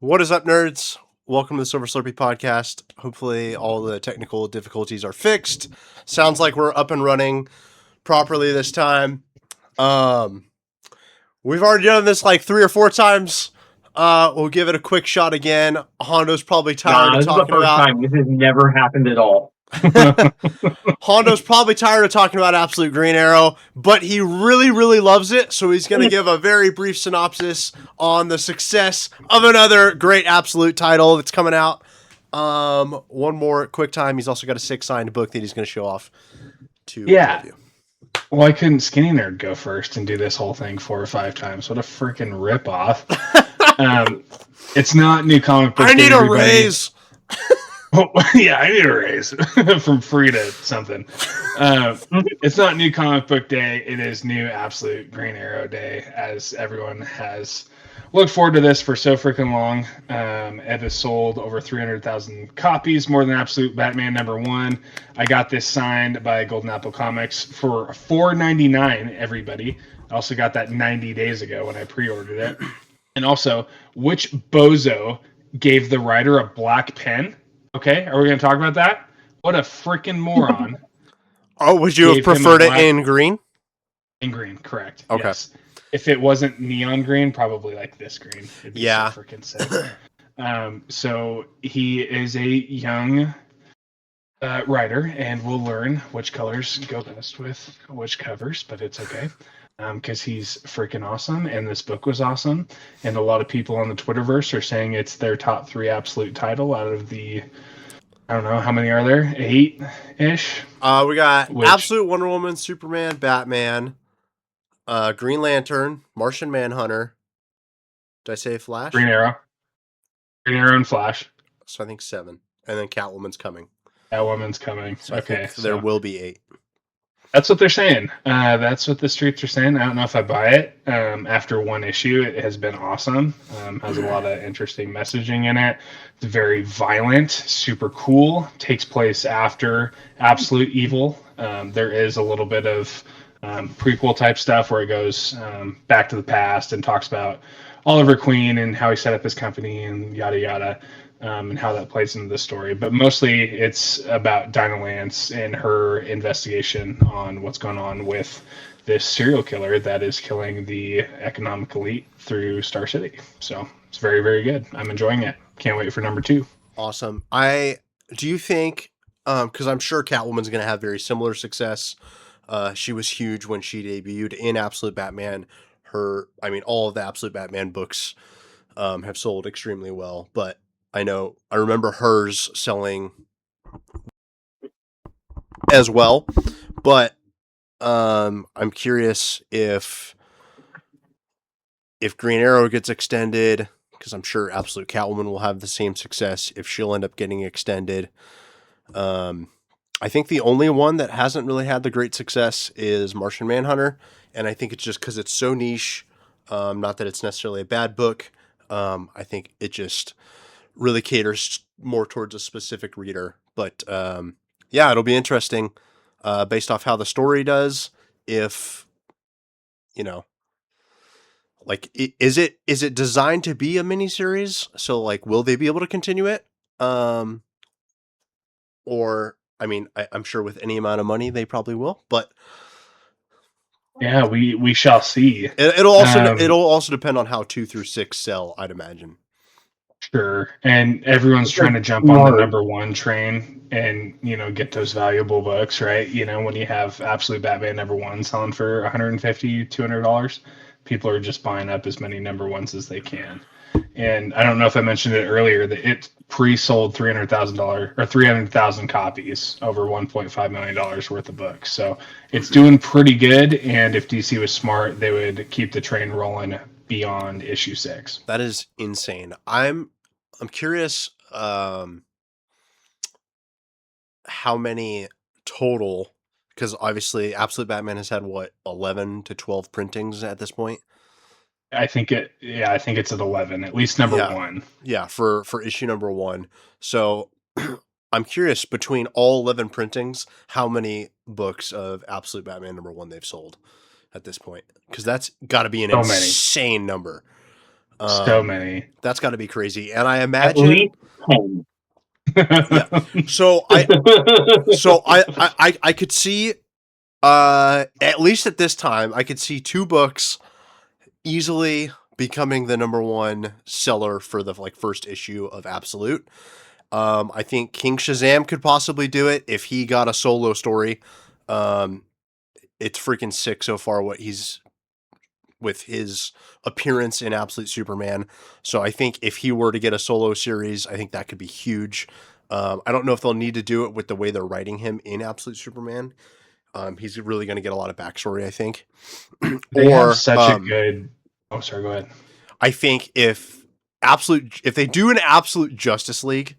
What is up, nerds? Welcome to the Silver Slurpee podcast. Hopefully, all the technical difficulties are fixed. Sounds like we're up and running properly this time. We've already done this like 3 or 4 times. We'll give it a quick shot again. Hondo's probably tired of This is the talking first about. time. This has never happened at all. Hondo's probably tired of talking about Absolute Green Arrow, but he really, really loves it. So he's going to give a very brief synopsis on the success of another great Absolute title that's coming out. One more quick time. He's also got a 6 signed book that he's going to show off to all of you. Well, I couldn't Skinny Nerd go first and do this whole thing 4 or 5 times. What a freaking ripoff. It's not new comic book. I need a raise. Oh, yeah, I need a raise from free to something. It's not new comic book day. It is new Absolute Green Arrow day, as everyone has looked forward to this for so freaking long. It has sold over 300,000 copies, more than Absolute Batman #1. I got this signed by Golden Apple Comics for $4.99, everybody. I also got that 90 days ago when I pre-ordered it. And also, which bozo gave the writer a black pen? Okay, are we going to talk about that? What a freaking moron. Oh, would you have preferred it in green? In green, correct. Okay. Yes. If it wasn't neon green, probably like this green. It'd be so freaking sick. So he is a young writer, and we'll learn which colors go best with which covers, but it's okay. Because he's freaking awesome, and this book was awesome, and a lot of people on the Twitterverse are saying it's their top 3 Absolute title out of the, I don't know, how many are there? 8-ish? We got Absolute Wonder Woman, Superman, Batman, Green Lantern, Martian Manhunter. Did I say Flash? Green Arrow and Flash. So I think 7. And then Catwoman's coming. Catwoman's coming. So okay. There will be 8. That's what they're saying. That's what the streets are saying. I don't know if I buy it. After 1 issue, it has been awesome. Has a lot of interesting messaging in it. It's very violent, super cool. Takes place after Absolute Evil. There is a little bit of prequel type stuff where it goes back to the past and talks about Oliver Queen and how he set up his company and yada yada. And how that plays into the story. But mostly it's about Dinah Lance and her investigation on what's going on with this serial killer that is killing the economic elite through Star City. So it's very, very good. I'm enjoying it. Can't wait for number 2. Awesome. Do you think, because I'm sure Catwoman's going to have very similar success. She was huge when she debuted in Absolute Batman. All of the Absolute Batman books have sold extremely well, but I remember hers selling as well, but I'm curious if Green Arrow gets extended, because I'm sure Absolute Catwoman will have the same success if she'll end up getting extended. I think the only one that hasn't really had the great success is Martian Manhunter, and I think it's just because it's so niche. Not that it's necessarily a bad book. I think it just really caters more towards a specific reader. But it'll be interesting based off how the story does. If, is it designed to be a miniseries? So, will they be able to continue it? I'm sure with any amount of money, they probably will. But yeah, we shall see. It'll also depend on how 2 through 6 sell, I'd imagine. Sure, and everyone's trying to jump on the number 1 train and, get those valuable books, right? When you have Absolute Batman #1 selling for $150, $200, people are just buying up as many number 1s as they can. And I don't know if I mentioned it earlier that it pre-sold $300,000 copies, over $1.5 million worth of books. So it's doing pretty good. And if DC was smart, they would keep the train rolling beyond issue 6. That is insane. I'm curious how many total, because obviously Absolute Batman has had 11 to 12 printings at this point. I think it's at 11, at least number 1. Yeah, for issue number 1. So I'm curious, between all 11 printings, how many books of Absolute Batman #1 they've sold at this point, because that's got to be an insane number. So many. That's got to be crazy. And I At imagine, least 10. yeah. So I could see, at least at this time, I could see 2 books easily becoming the number 1 seller for the first issue of Absolute. I think King Shazam could possibly do it if he got a solo story. It's freaking sick so far what he's with his appearance in Absolute Superman. So I think if he were to get a solo series, I think that could be huge. I don't know if they'll need to do it with the way they're writing him in Absolute Superman. He's really going to get a lot of backstory, I think. They have such a good. Oh, sorry. Go ahead. I think if they do an Absolute Justice League,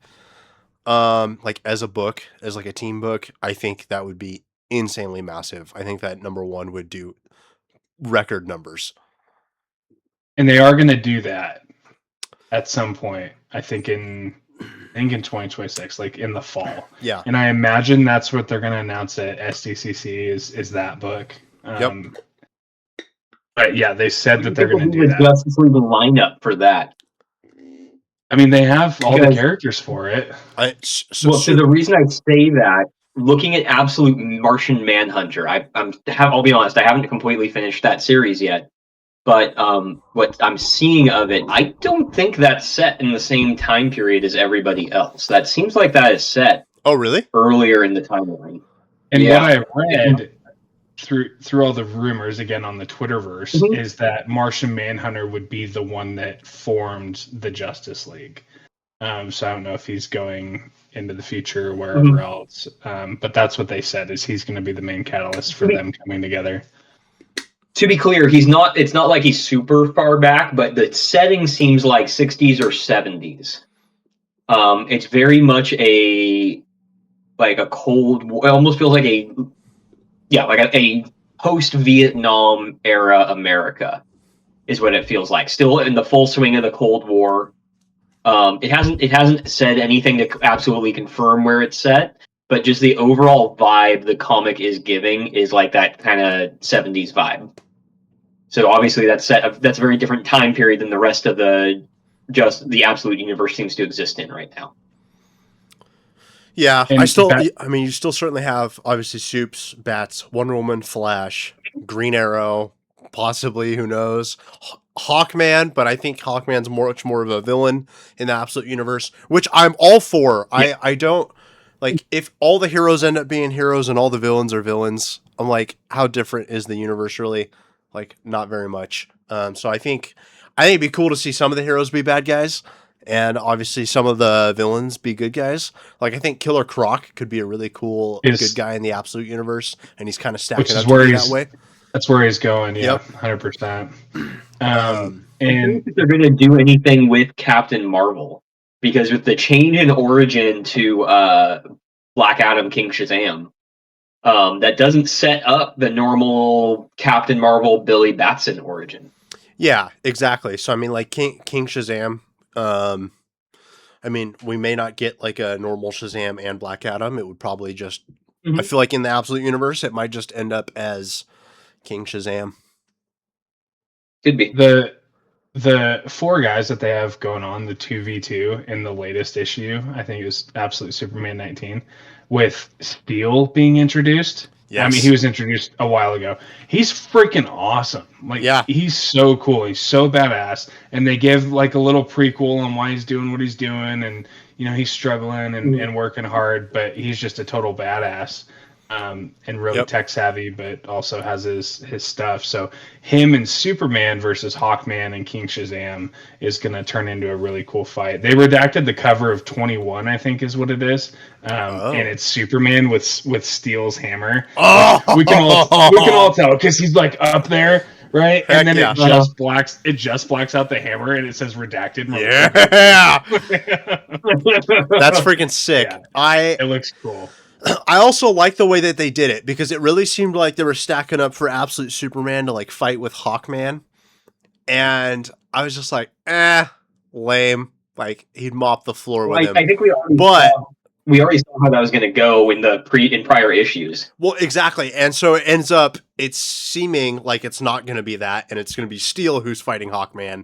like as a book, as like a team book, I think that would be insanely massive. I think that number 1 would do record numbers. And they are going to do that at some point. I think in 2026, like in the fall. Yeah. And I imagine that's what they're going to announce at SDCC is that book. Yep. But yeah, they said that they're going to do that. Justice League lineup for that. I mean, they have all the characters for it. So the reason I say that, looking at Absolute Martian Manhunter, I'll be honest, I haven't completely finished that series yet. But what I'm seeing of it, I don't think that's set in the same time period as everybody else. That seems like that is set. Oh, really? Earlier in the timeline. And what I read through all the rumors again on the Twitterverse is that Martian Manhunter would be the one that formed the Justice League. So I don't know if he's going into the future or wherever else. But that's what they said is he's going to be the main catalyst for them coming together. To be clear, it's not like he's super far back, but the setting seems like 60s or 70s. It's very much a Cold War. It almost feels like a post-Vietnam era America is what it feels like. Still in the full swing of the Cold War. It hasn't said anything to absolutely confirm where it's set, but just the overall vibe the comic is giving is like that kind of 70s vibe. So obviously that's a very different time period than the rest of the Absolute universe seems to exist in right now. Yeah, you still certainly have obviously Supes, Bats, Wonder Woman, Flash, Green Arrow, possibly, who knows, Hawkman, but I think Hawkman's much more of a villain in the Absolute universe, which I'm all for. Yeah. I don't like if all the heroes end up being heroes and all the villains are villains. I'm like, how different is the universe really? Like, not very much. So I think it'd be cool to see some of the heroes be bad guys, and obviously some of the villains be good guys. Like, I think Killer Croc could be a really cool good guy in the Absolute universe, and he's kind of stacking up to be that way. That's where he's going. Yeah, 100%. And I think if they're going to do anything with Captain Marvel, because with the change in origin to Black Adam, King Shazam. That doesn't set up the normal Captain Marvel, Billy Batson origin. Yeah, exactly. So, I mean, like King Shazam, I mean, we may not get like a normal Shazam and Black Adam. It would probably just, I feel like in the Absolute universe, it might just end up as King Shazam. Could be. The 4 guys that they have going on, the 2v2 in the latest issue, I think it was Absolute Superman 19, with Steel being introduced. Yes. I mean, he was introduced a while ago. He's freaking awesome. Like, he's so cool. He's so badass. And they give like a little prequel on why he's doing what he's doing, and he's struggling and working hard, but he's just a total badass. And really tech savvy, but also has his stuff. So him and Superman versus Hawkman and King Shazam is going to turn into a really cool fight. They redacted the cover of 21, I think is what it is, and it's Superman with Steel's hammer. Oh! We can all tell because he's like up there, right? Heck, and then it just blacks out the hammer and it says redacted. Yeah, that's freaking sick. Yeah. It looks cool. I also like the way that they did it because it really seemed like they were stacking up for Absolute Superman to like fight with Hawkman. And I was just like, lame. Like he'd mop the floor with him. I think we already saw how that was going to go in prior issues. Well, exactly. And so it ends up, it's seeming like it's not going to be that. And it's going to be Steel who's fighting Hawkman.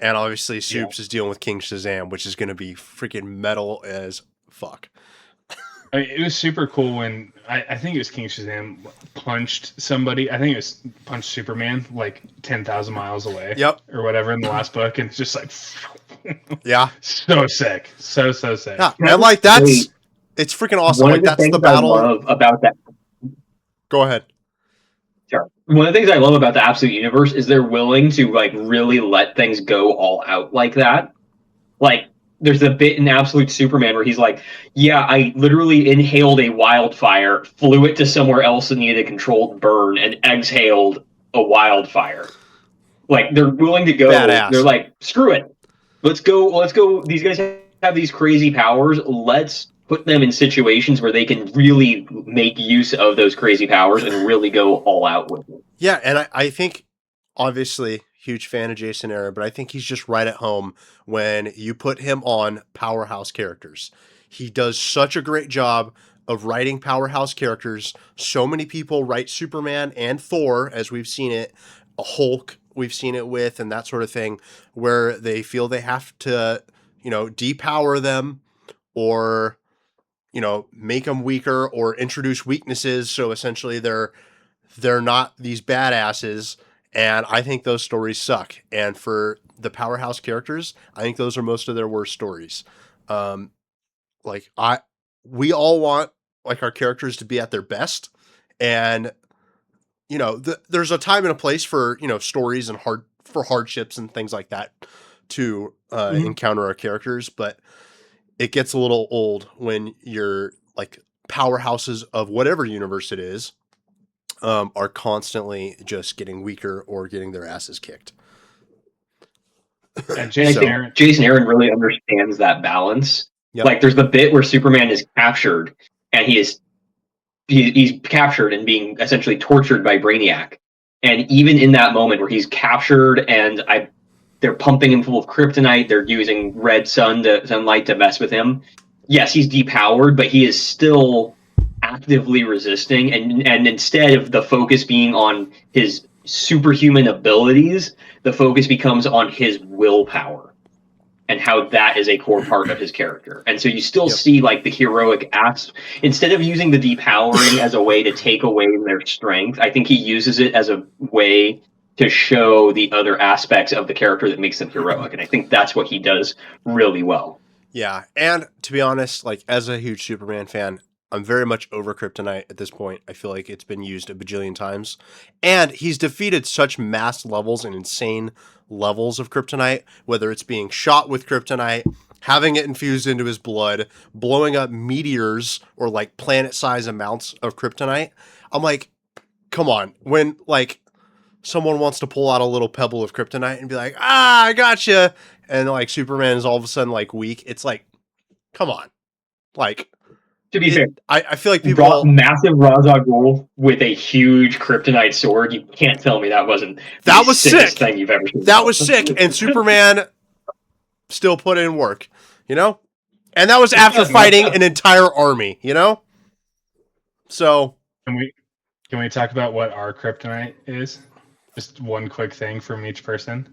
And obviously, Soups is dealing with King Shazam, which is going to be freaking metal as fuck. I mean, it was super cool when I think it was King Shazam punched somebody. I think it was punched Superman like 10,000 miles away. Yep. Or whatever in the last book, and it's just like, yeah, so sick, so sick. Yeah, and like it's freaking awesome. Like that's the battle. I love about that. Go ahead. Sure. One of the things I love about the Absolute Universe is they're willing to like really let things go all out like that. Like there's a bit in Absolute Superman where he's like, yeah, I literally inhaled a wildfire, flew it to somewhere else that needed a controlled burn, and exhaled a wildfire. Like they're willing to go. Badass. They're like, screw it. Let's go. These guys have these crazy powers. Let's put them in situations where they can really make use of those crazy powers and really go all out with it. Yeah, and I think, obviously, huge fan of Jason Aaron, but I think he's just right at home when you put him on powerhouse characters. He does such a great job of writing powerhouse characters. So many people write Superman and Thor, as we've seen it, a Hulk we've seen it with, and that sort of thing, where they feel they have to, depower them or make them weaker or introduce weaknesses. So essentially they're not these badasses. And I think those stories suck. And for the powerhouse characters, I think those are most of their worst stories. We all want like our characters to be at their best. And, there's a time and a place for, stories and hardships and things like that to encounter our characters. But it gets a little old when you're like powerhouses of whatever universe it is are constantly just getting weaker or getting their asses kicked. And Jason Aaron really understands that balance. Yep. Like there's the bit where Superman is captured and he's captured and being essentially tortured by Brainiac. And even in that moment where he's captured and they're pumping him full of kryptonite. They're using red sunlight to mess with him. Yes, he's depowered, but he is still actively resisting. And instead of the focus being on his superhuman abilities, the focus becomes on his willpower and how that is a core part of his character. And so you still see like the heroic acts. Instead of using the depowering as a way to take away their strength, I think he uses it as a way to show the other aspects of the character that makes them heroic. And I think that's what he does really well. Yeah. And to be honest, like as a huge Superman fan, I'm very much over kryptonite at this point. I feel like it's been used a bajillion times. And he's defeated such mass levels and insane levels of kryptonite, whether it's being shot with kryptonite, having it infused into his blood, blowing up meteors or like planet-sized amounts of kryptonite. I'm like, come on. When like someone wants to pull out a little pebble of kryptonite and be like, I gotcha. And like Superman is all of a sudden like weak. It's like, come on. Like, to be fair, I feel like people massive Ra's al Ghul with a huge kryptonite sword. You can't tell me that wasn't that was sick thing you've ever seen. That was sick, and Superman still put in work, and that was after fighting an entire army, So can we talk about what our kryptonite is? Just one quick thing from each person.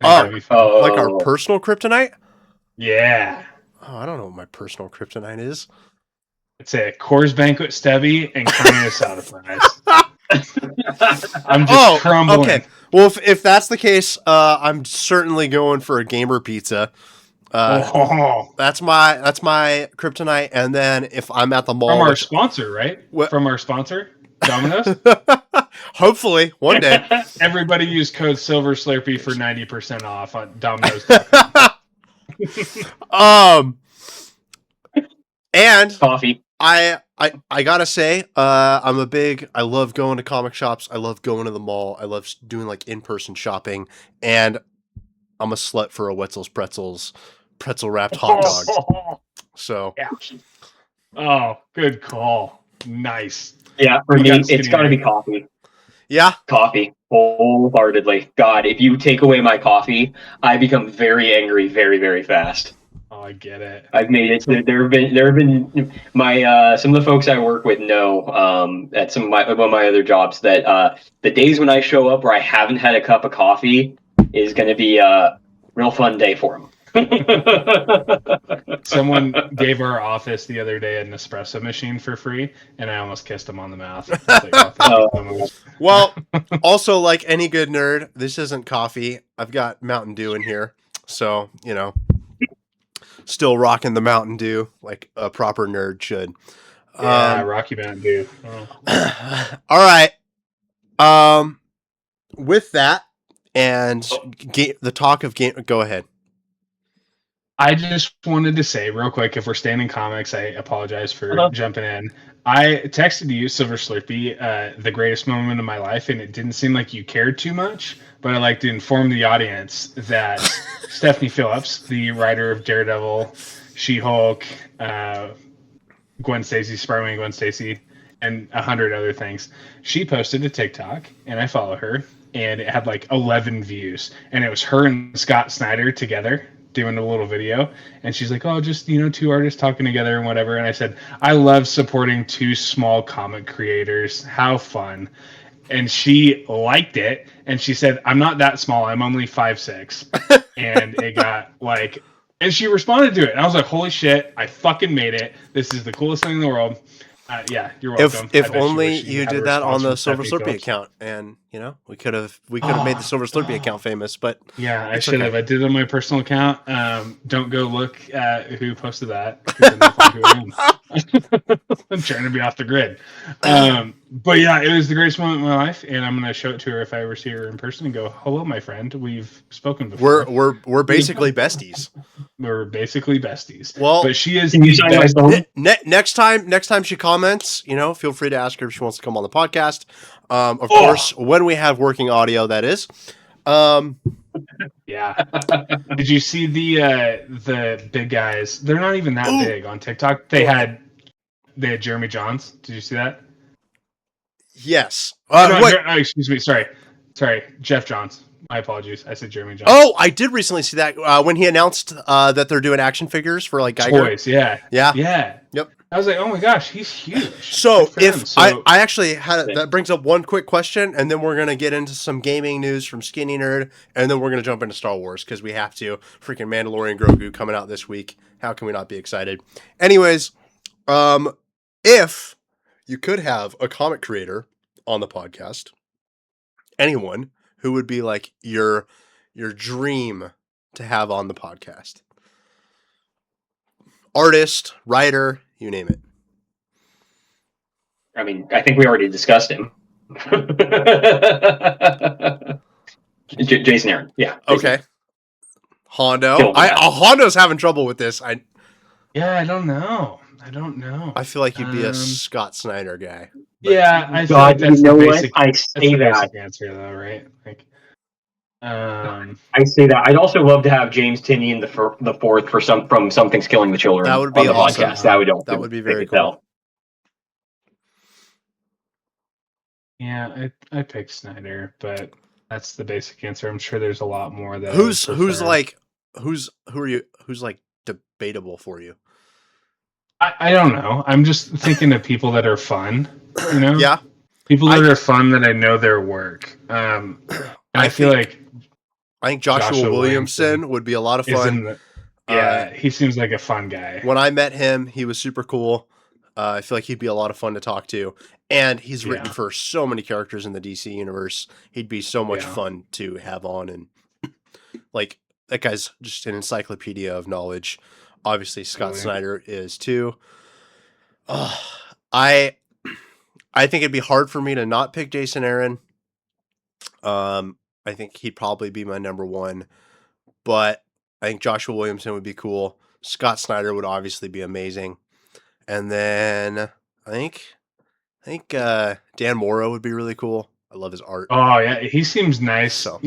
Like our personal kryptonite? Yeah. Oh, I don't know what my personal kryptonite is. It's a Coors Banquet Stubby and carne asada fries. I'm just crumbling. Okay. Well, if that's the case, I'm certainly going for a gamer pizza. That's my kryptonite. And then if I'm at the mall, from our sponsor, right? From our sponsor, Domino's. Hopefully, one day. Everybody use code Silver Slurpee for 90% off on Domino's. And coffee. I gotta say, I love going to comic shops. I love going to the mall. I love doing like in-person shopping, and I'm a slut for a Wetzel's Pretzels pretzel wrapped hot dog. So, yeah. Oh, good call. Nice. Yeah, for me, it's got to be coffee. Yeah, coffee, wholeheartedly. God, if you take away my coffee, I become very angry very, very fast. Oh, I get it. I've made it. There have been my some of the folks I work with know at one of my other jobs that the days when I show up where I haven't had a cup of coffee, is going to be a real fun day for him. Someone gave our office the other day an espresso machine for free, and I almost kissed him on the mouth. Like, oh, thank you so much. Well, also, like any good nerd, this isn't coffee. I've got Mountain Dew in here. So, still rocking the Mountain Dew like a proper nerd should. Yeah, Rocky Mountain Dew. Oh. All right. With that and the talk of game, go ahead. I just wanted to say real quick, if we're staying in comics, I apologize for jumping in. I texted you, Silver Slurpee, the greatest moment of my life, and it didn't seem like you cared too much, but I'd like to inform the audience that Stephanie Phillips, the writer of Daredevil, She-Hulk, Gwen Stacy, Spider-Man Gwen Stacy, and 100 other things, she posted a TikTok, and I follow her, and it had like 11 views, and it was her and Scott Snyder together doing a little video, and she's like, oh, just two artists talking together and whatever. And I said, I love supporting two small comic creators, how fun. And she liked it, and she said, I'm not that small, I'm only 5'6". And it got like, and she responded to it, and I was like, holy shit, I fucking made it, this is the coolest thing in the world. Yeah, you're welcome. If only you did that on the Silver Slurpee account, and we could have made the Silver Slurpee account famous. But yeah, I should have. I did it on my personal account. Don't go look at who posted that. 'Cause then you'll find who I am. I'm trying to be off the grid. But yeah, it was the greatest moment of my life, and I'm gonna show it to her if I ever see her in person and go, "Hello, my friend. We've spoken before. We're basically besties. We're basically besties." Well, but she is. Can you sign my phone? Next time she comments, feel free to ask her if she wants to come on the podcast. Of course, when we have working audio, that is. Yeah. Did you see the big guys? They're not even that big on TikTok. They had Jeremy Johns. Did you see that? Yes. Excuse me. Sorry, Jeff Johns. My apologies. I said Jeremy Johns. Oh, I did recently see that when he announced that they're doing action figures for like Geiger. Toys. Yeah. Yep. I was like, oh my gosh, he's huge. So I actually had that brings up one quick question, and then we're gonna get into some gaming news from Skinny Nerd, and then we're gonna jump into Star Wars because we have to. Freaking Mandalorian Grogu coming out this week. How can we not be excited? Anyways, if you could have a comic creator on the podcast, anyone who would be like your dream to have on the podcast? Artist, writer, you name it. I mean, I think we already discussed him. Jason Aaron. Yeah. Okay. Hondo. Hondo's having trouble with this. I don't know. I feel like you'd be a Scott Snyder guy. Yeah, I feel like that's the basic, I say that answer though, right? Like, I say that. I'd also love to have James Tinney in the fourth from Something's Killing the Children. That would be awesome. Podcast. That would be very cool. Yeah, I picked Snyder, but that's the basic answer. I'm sure there's a lot more that who's debatable for you. I don't know. I'm just thinking of people that are fun. Yeah. People that are fun that I know their work. I think Joshua Williamson would be a lot of fun. He seems like a fun guy. When I met him, he was super cool. I feel like he'd be a lot of fun to talk to. And he's written for so many characters in the DC universe. He'd be so much fun to have on. And like, that guy's just an encyclopedia of knowledge. Obviously, Scott Snyder is too. I think it'd be hard for me to not pick Jason Aaron. I think he'd probably be my number one, but I think Joshua Williamson would be cool. Scott Snyder would obviously be amazing, and then I think Dan Morrow would be really cool. I love his art. Oh yeah, he seems nice. So,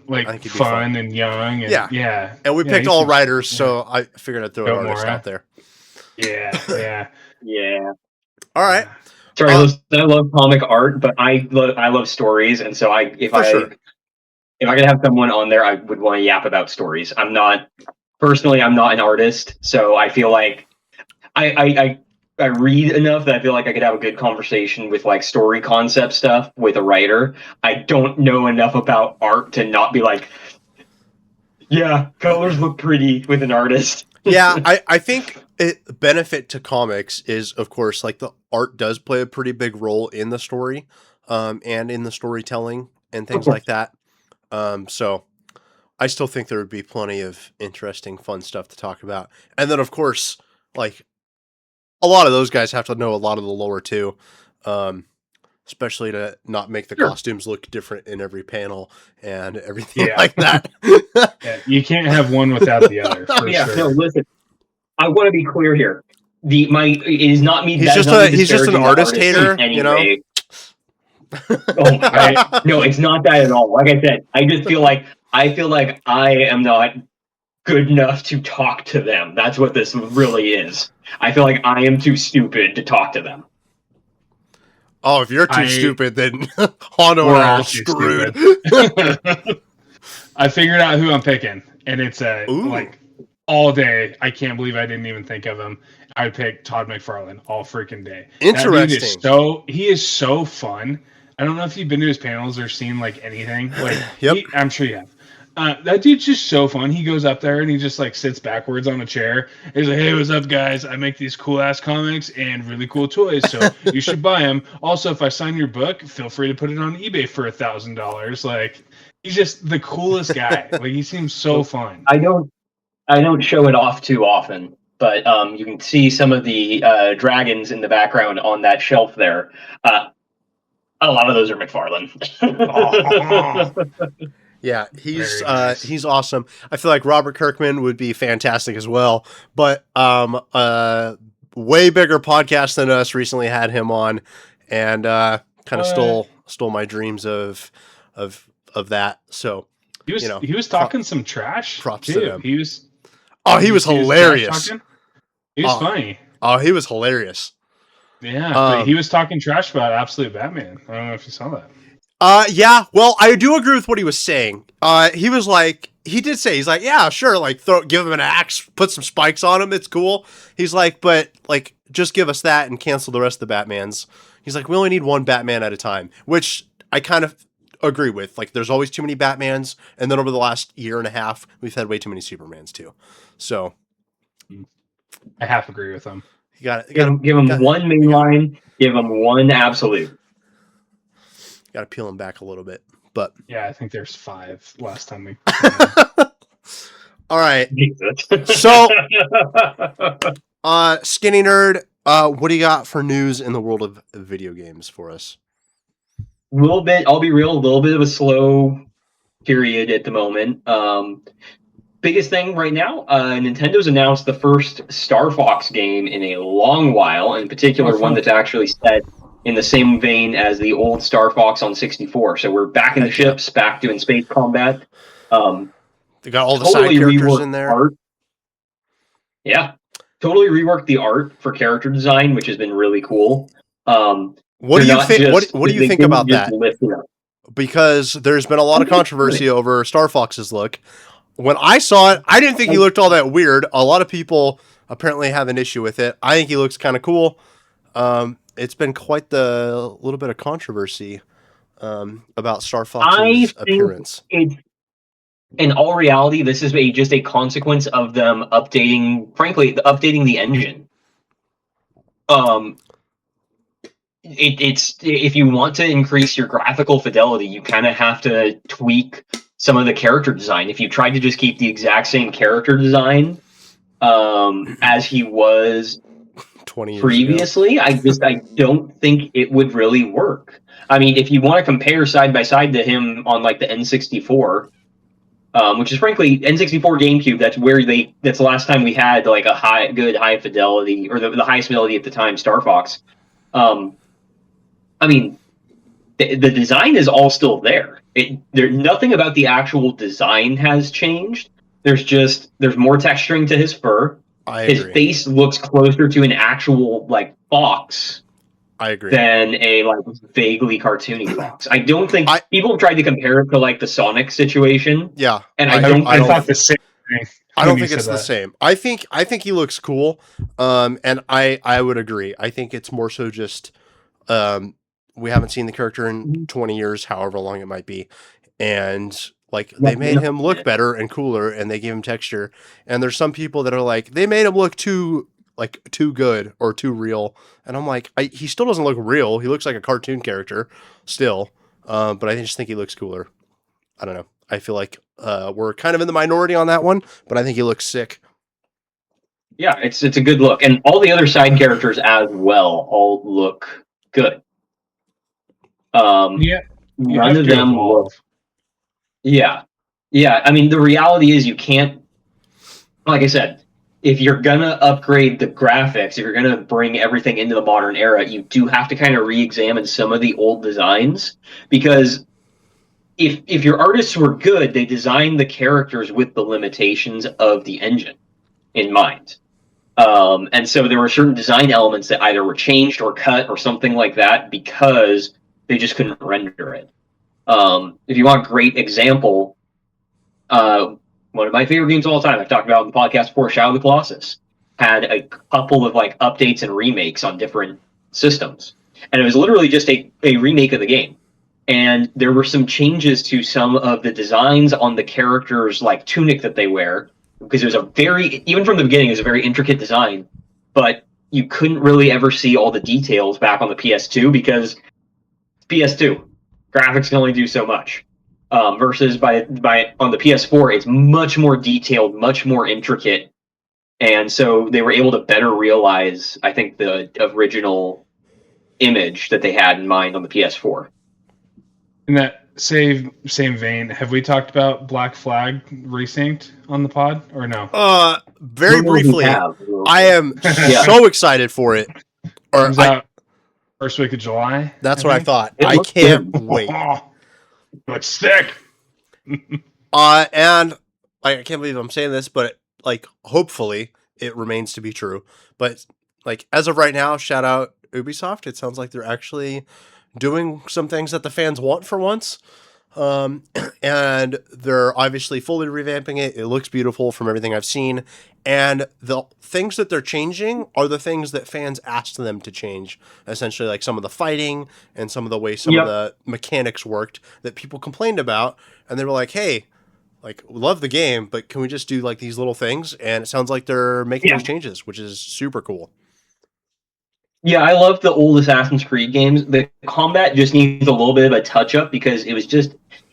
like fun and young. And, yeah. And we picked all writers, so I figured I'd throw an artist out there. Yeah. All right. Sorry, I love comic art, but I love stories, and so if I could have someone on there, I would want to yap about stories. I'm not an artist, so I feel like I read enough that I feel like I could have a good conversation with like story concept stuff with a writer. I don't know enough about art to not be like, Yeah, colors look pretty with an artist. Yeah, I think benefit to comics is, of course, like the art does play a pretty big role in the story, and in the storytelling and Of things course. like that. So I still think there would be plenty of interesting, fun stuff to talk about. And then, of course, like a lot of those guys have to know a lot of the lore too, um, especially to not make the Sure. costumes look different in every panel and everything Yeah. like that. Yeah, you can't have one without the other, for Yeah, sure. no, listen. I want to be clear here. It is not me. He's That is just not me he's just an disparaging the artist artist hater, in any you know. way. Oh my god, no, it's not that at all. Like I said, I feel like I am not good enough to talk to them. That's what this really is. I feel like I am too stupid to talk to them. Oh, if you're too stupid, then Hondo and We're I all are too screwed. I figured out who I'm picking, and it's Ooh. like all day. I can't believe I didn't even think of him. I would pick Todd McFarlane all freaking day. That dude Interesting. he is so fun. I don't know if you've been to his panels or seen like anything. Like Yep. I'm sure you have. That dude's just so fun. He goes up there and he just like sits backwards on a chair. He's like, "Hey, what's up, guys? I make these cool ass comics and really cool toys, so you should buy them. Also, if I sign your book, feel free to put it on eBay for $1,000." Like, he's just the coolest guy. Like, he seems so fun. I don't show it off too often, but you can see some of the dragons in the background on that shelf there. A lot of those are McFarlane. Yeah, Very nice. he's awesome. I feel like Robert Kirkman would be fantastic as well. But way bigger podcast than us recently had him on, and kind of stole my dreams of that. So He was you know, he was talking some trash props too. to them. He was. Oh, he Did you was see his trash hilarious. talking? He was Oh, funny. oh, he was hilarious. Yeah, but he was talking trash about Absolute Batman. I don't know if you saw that. Yeah, well, I do agree with what he was saying. He was like, he did say, he's like, yeah, sure, like, give him an axe, put some spikes on him, it's cool. He's like, but, like, just give us that and cancel the rest of the Batmans. He's like, we only need one Batman at a time, which I kind of agree with. Like, there's always too many Batmans, and then over the last year and a half, we've had way too many Supermans, too. So, I half agree with him. You give him one main line, give him one absolute. Got to peel him back a little bit, but yeah, I think there's 5 last time we. All right, so Skinny Nerd, what do you got for news in the world of video games for us? Little bit. I'll be real. A little bit of a slow period at the moment. Biggest thing right now, Nintendo's announced the first Star Fox game in a long while, in particular one that's actually set in the same vein as the old Star Fox on 64. So we're back in the ships, back doing space combat. They got all the side characters in there. Art. Yeah, totally reworked the art for character design, which has been really cool. What do you think? What do you think about that? Because there's been a lot of controversy over Star Fox's look. When I saw it, I didn't think he looked all that weird. A lot of people apparently have an issue with it. I think he looks kind of cool. It's been quite the little bit of controversy about Star Fox's appearance. In all reality, this is just a consequence of them updating the engine. It's if you want to increase your graphical fidelity, you kind of have to tweak some of the character design. If you tried to just keep the exact same character design as he was 20 years previously, ago. I don't think it would really work. I mean, if you want to compare side by side to him on like the N64, which is frankly N64 GameCube, that's the last time we had like a high fidelity, or the highest fidelity at the time, Star Fox. I mean, the design is all still there. Nothing about the actual design has changed. There's more texturing to his fur. His face looks closer to an actual like fox. I agree. Than a like vaguely cartoony fox. I don't think people have tried to compare it to like the Sonic situation. Yeah, and I thought the same thing. I don't think it's the same. I think he looks cool, and I would agree. I think it's more so just we haven't seen the character in 20 years, however long it might be, and Like they made him look better and cooler, and they gave him texture. And there's some people that are like, they made him look too good or too real. And I'm like, he still doesn't look real. He looks like a cartoon character still. But I just think he looks cooler. I don't know. I feel like we're kind of in the minority on that one, but I think he looks sick. Yeah, it's a good look, and all the other side characters as well all look good. None of them look. Yeah. I mean, the reality is you can't. Like I said, if you're gonna upgrade the graphics, if you're gonna bring everything into the modern era, you do have to kind of re-examine some of the old designs, because if your artists were good, they designed the characters with the limitations of the engine in mind. And so there were certain design elements that either were changed or cut or something like that because they just couldn't render it. If you want a great example, one of my favorite games of all time, I've talked about on the podcast before, Shadow of the Colossus, had a couple of like updates and remakes on different systems. And it was literally just a remake of the game. And there were some changes to some of the designs on the characters' like tunic that they wear, because it was even from the beginning, it was a very intricate design, but you couldn't really ever see all the details back on the PS2 because PS2 graphics can only do so much. Versus by on the PS4, it's much more detailed, much more intricate, and so they were able to better realize, I think, the original image that they had in mind on the PS4. In that same vein, have we talked about Black Flag Resynced on the pod or no? Very briefly. I am so excited for it. Comes out first week of July. That's what I thought. I can't wait. Looks sick. And I can't believe I'm saying this, but like hopefully it remains to be true. But like as of right now, shout out Ubisoft. It sounds like they're actually doing some things that the fans want for once. And they're obviously fully revamping it. It looks beautiful from everything I've seen. And the things that they're changing are the things that fans asked them to change. Essentially, like some of the fighting and some of the way some of the mechanics worked that people complained about. And they were like, hey, like, we love the game, but can we just do like these little things? And it sounds like they're making those changes, which is super cool. Yeah, I love the old Assassin's Creed games. The combat just needs a little bit of a touch up because it was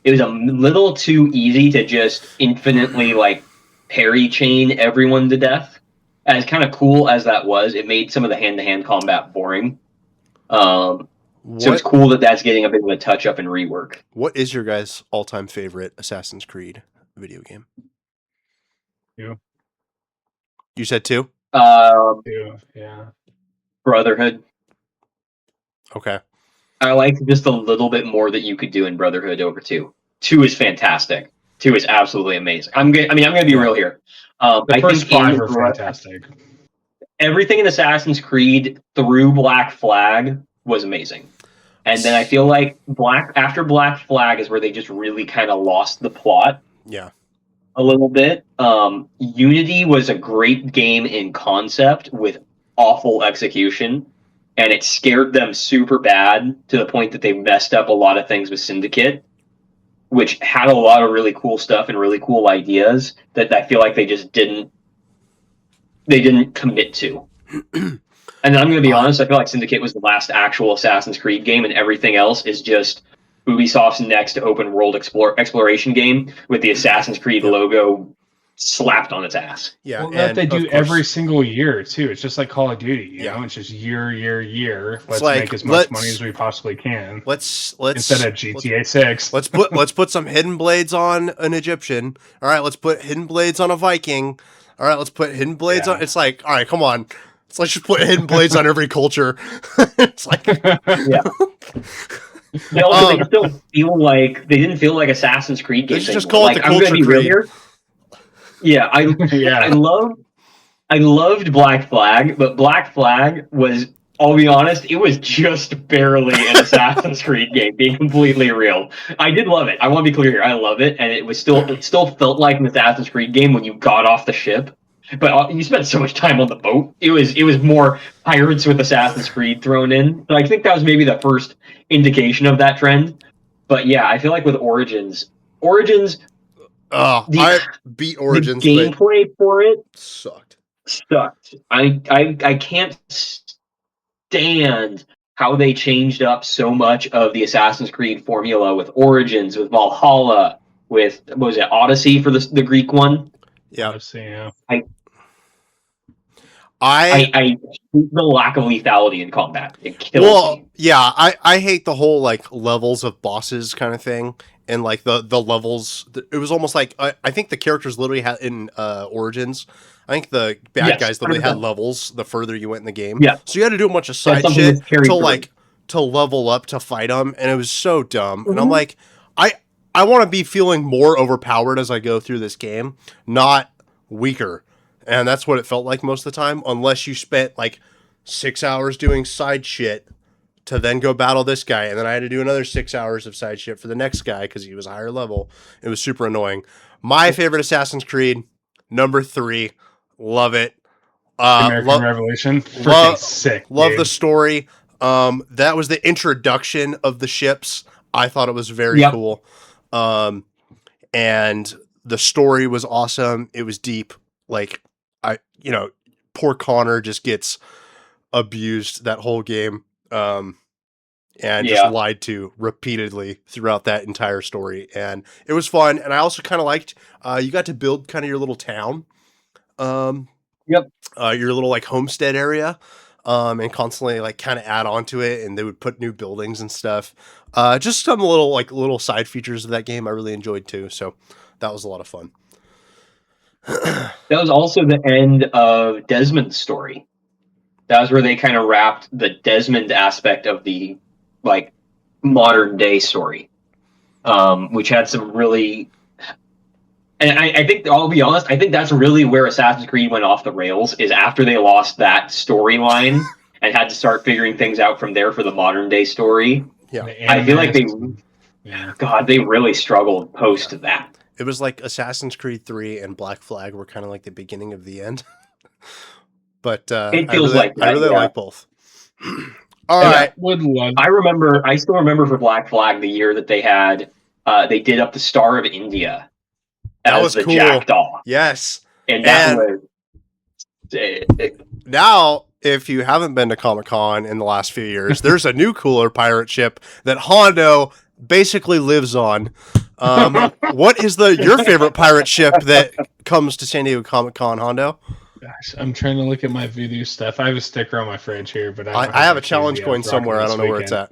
a little too easy to just infinitely like parry chain everyone to death. As kind of cool as that was, it made some of the hand-to-hand combat boring. So it's cool that that's getting a bit of a touch up and rework. What is your guys' all-time favorite Assassin's Creed video game? Two. You said two? Two, yeah. Brotherhood. Okay. I like just a little bit more that you could do in Brotherhood over 2. 2 is fantastic. 2 is absolutely amazing. I'm going to be real here. The first 5 are fantastic. Everything in Assassin's Creed through Black Flag was amazing. And then I feel like after Black Flag is where they just really kind of lost the plot. Yeah. A little bit. Unity was a great game in concept with awful execution, and it scared them super bad to the point that they messed up a lot of things with Syndicate, which had a lot of really cool stuff and really cool ideas that I feel like they just didn't commit to. And then I'm going to be honest, I feel like Syndicate was the last actual Assassin's Creed game, and everything else is just Ubisoft's next open world exploration game with the Assassin's Creed logo slapped on its ass. Yeah, well, that they do every single year too. It's just like Call of Duty, you know. It's just year. Let's make as much money as we possibly can. Let's instead of GTA 6. Let's put some hidden blades on an Egyptian. All right, let's put hidden blades on a Viking. All right, let's put hidden blades on. It's like, all right, come on. Let's just put hidden blades on every culture. It's like, yeah. They still feel like they didn't feel like Assassin's Creed games. They just call it the culture creed. Yeah, I loved Black Flag, but Black Flag was, I'll be honest, it was just barely an Assassin's Creed game, being completely real. I did love it. I want to be clear here. I love it, and it still felt like an Assassin's Creed game when you got off the ship. But you spent so much time on the boat. It was more pirates with Assassin's Creed thrown in. So I think that was maybe the first indication of that trend. But yeah, I feel like with Origins The I beat the Origins, but gameplay for it sucked. sucked. I can't stand how they changed up so much of the Assassin's Creed formula with Origins, with Valhalla, with what was it, Odyssey for the Greek one. Yeah, Odyssey, yeah. I I I hate the lack of lethality in combat. It kills well, me. yeah, I hate the whole like levels of bosses kind of thing, and like the levels. It was almost like I think the characters literally had in Origins. I think the bad Yes, guys literally had 100%. levels the further you went in the game. Yeah, So you had to do a bunch of that's side something shit that's carried through. to level up to fight them, and it was so dumb. And I'm Mhm. like, I I want to be feeling more overpowered as I go through this game, not weaker. And that's what it felt like most of the time, unless you spent like 6 hours doing side shit to then go battle this guy, and then I had to do another 6 hours of side shit for the next guy because he was higher level. It was super annoying. My favorite Assassin's Creed, number 3, love it. American Love Revolution, freaking love sick, love the dude. story. That was the introduction of the ships. I thought it was very Yep. cool. Um, and the story was awesome. It was deep. Like poor Connor just gets abused that whole game. And just Yeah. lied to repeatedly throughout that entire story. And it was fun. And I also kind of liked, you got to build kind of your little town, Yep. your little like homestead area, and constantly like kind of add on to it. And they would put new buildings and stuff. Just some little side features of that game I really enjoyed too. So that was a lot of fun. That was also the end of Desmond's story. That was where they kind of wrapped the Desmond aspect of the like modern day story, which had some really. And I think I'll be honest. I think that's really where Assassin's Creed went off the rails. Is after they lost that storyline and had to start figuring things out from there for the modern day story. Yeah. The I feel like Animus, yeah. God, they really struggled post that. It was like Assassin's Creed 3 and Black Flag were kind of like the beginning of the end. But It feels like I that. really Yeah. like both. All And right. Would love. I still remember for Black Flag the year that they did up the Star of India That as was the cool. jackdaw, Yes. and that And was now, if you haven't been to Comic-Con in the last few years, there's a new cooler pirate ship that Hondo basically lives on. What is your favorite pirate ship that comes to San Diego Comic-Con, Hondo? Gosh, I'm trying to look at my Voodoo stuff. I have a sticker on my fridge here, but I have my a challenge KZ coin I was rocking somewhere. I this don't know where it's weekend. at.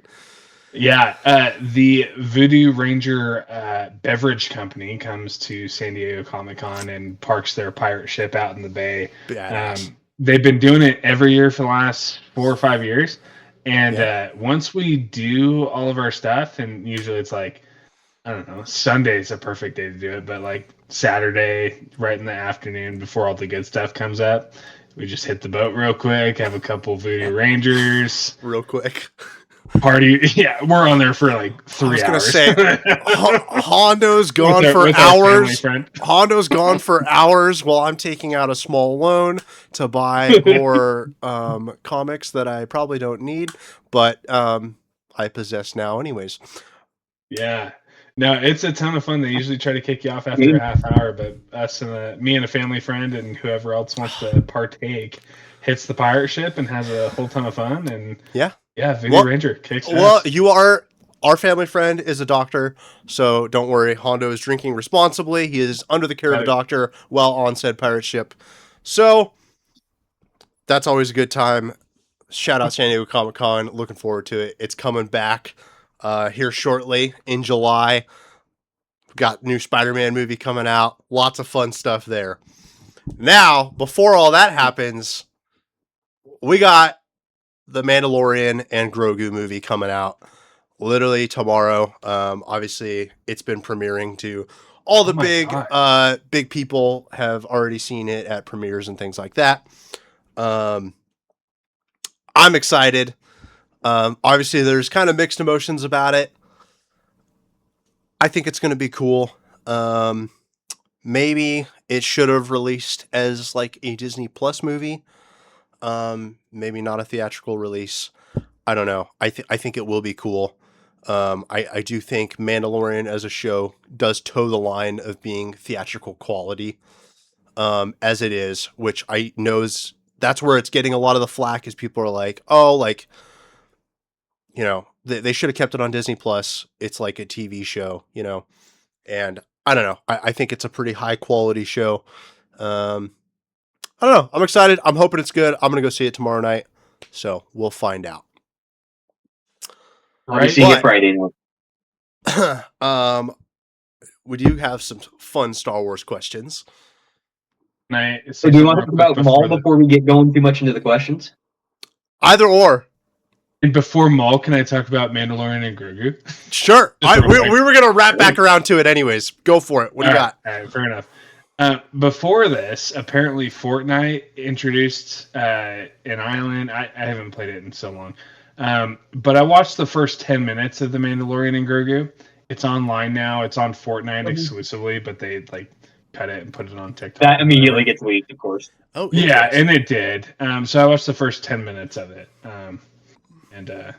Yeah, the Voodoo Ranger beverage company comes to San Diego Comic Con and parks their pirate ship out in the bay. Badass. They've been doing it every year for the last 4 or 5 years. And Yeah. once we do all of our stuff, and usually it's like, I don't know, Sunday's a perfect day to do it, but like Saturday, right in the afternoon before all the good stuff comes up, we just hit the boat real quick, have a couple Voodoo Rangers. Real quick. Party, yeah, we're on there for like 3 I was gonna hours. say, Hondo's gone with for our family hours. friend. Hondo's gone for hours while I'm taking out a small loan to buy more comics that I probably don't need, but I possess now anyways. Yeah, no, it's a ton of fun. They usually try to kick you off after a half hour, but me and a family friend and whoever else wants to partake hits the pirate ship and has a whole ton of fun. And Yeah. Voodoo Ranger kicks Well, ass. our family friend is a doctor, so don't worry. Hondo is drinking responsibly. He is under the care of a doctor while on said pirate ship. So that's always a good time. Shout out San Diego Comic-Con. Looking forward to it. It's coming back here shortly in July. We've got new Spider-Man movie coming out. Lots of fun stuff there. Now, before all that happens, we got the Mandalorian and Grogu movie coming out literally tomorrow. Obviously, it's been premiering to all the big people have already seen it at premieres and things like that. I'm excited. Obviously, there's kind of mixed emotions about it. I think it's going to be cool. Maybe it should have released as like a Disney Plus movie. Maybe not a theatrical release. I don't know. I think it will be cool. I do think Mandalorian as a show does toe the line of being theatrical quality, as it is, which I know is that's where it's getting a lot of the flack. Is people are like, oh, like, they should have kept it on Disney Plus. It's like a TV show, and I don't know. I think it's a pretty high quality show. I don't know. I'm excited. I'm hoping it's good. I'm gonna go see it tomorrow night, so we'll find out. I'll be seeing it Friday night. Would you have some fun Star Wars questions? So do you want to talk about Maul before we get going too much into the questions? Either or. And before Maul, can I talk about Mandalorian and Grogu? Sure. We were going to wrap back around to it anyways. Go for it. What do you got? All right, fair enough. Before this, apparently Fortnite introduced an island. I haven't played it in so long. But I watched the first 10 minutes of The Mandalorian and Grogu. It's online now. It's on Fortnite exclusively, but they cut it and put it on TikTok. That immediately gets leaked, of course. Oh, yeah, and it did. So I watched the first 10 minutes of it. And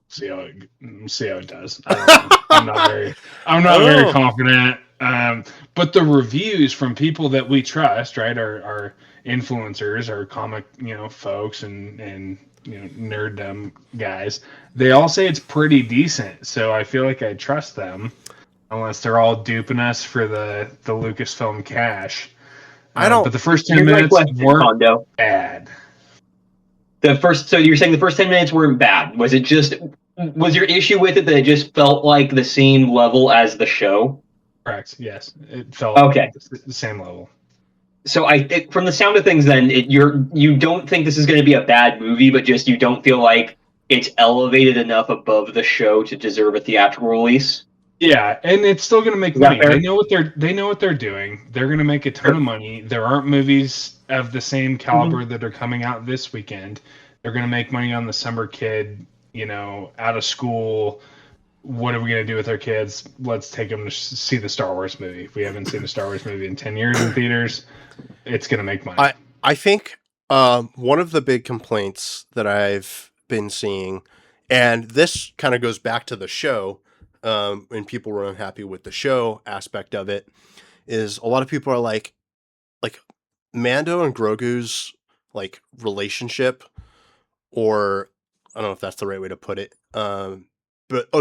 see how it does. I'm not very confident. But the reviews from people that we trust, right, are influencers, are comic, folks, and nerddom guys. They all say it's pretty decent. So I feel like I trust them, unless they're all duping us for the Lucasfilm cash. I don't. But the first 10 minutes weren't bad. So you're saying the first 10 minutes weren't bad. Was your issue with it that it just felt like the same level as the show? Correct. Yes. It felt the same level. So from the sound of things then, you don't think this is going to be a bad movie, but just you don't feel like it's elevated enough above the show to deserve a theatrical release? Yeah, and it's still going to make money. They know what they're doing. They're going to make a ton of money. There aren't movies of the same caliber that are coming out this weekend. They're going to make money on the summer kid, out of school. What are we going to do with our kids? Let's take them to see the Star Wars movie. If we haven't seen a Star Wars movie in 10 years in theaters, it's going to make money. I think one of the big complaints that I've been seeing, and this kind of goes back to the show, and people were unhappy with the show aspect of it, is a lot of people are like Mando and Grogu's relationship, or I don't know if that's the right way to put it, but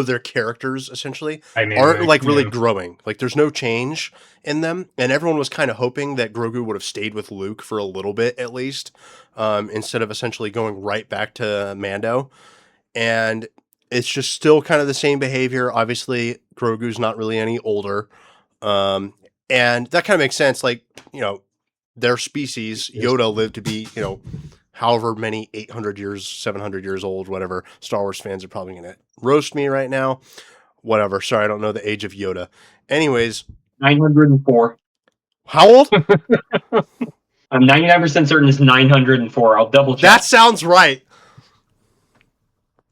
their characters essentially aren't really growing. There's no change in them, and everyone was kind of hoping that Grogu would have stayed with Luke for a little bit at least, instead of essentially going right back to Mando, and it's just still kind of the same behavior. Obviously, Grogu's not really any older, and that kind of makes sense. Their species, Yoda, lived to be, however many 800 years, 700 years old, whatever. Star Wars fans are probably going to roast me right now. Whatever. Sorry, I don't know the age of Yoda. Anyways. 904. How old? I'm 99% certain it's 904. I'll double check. That sounds right.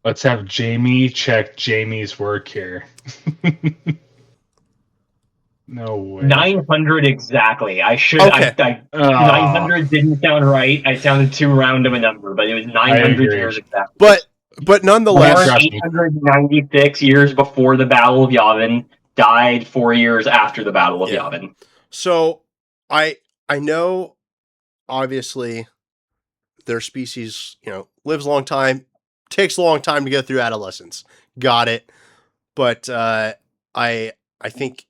Let's have Jamie check Jamie's work here. No way. 900 exactly. I should. Okay. 900 didn't sound right. I sounded too round of a number, but it was 900 years exactly. But nonetheless, 896 years before the Battle of Yavin, died 4 years after the Battle of Yavin. So I know, obviously, their species, lives a long time, takes a long time to go through adolescence. Got it. But I think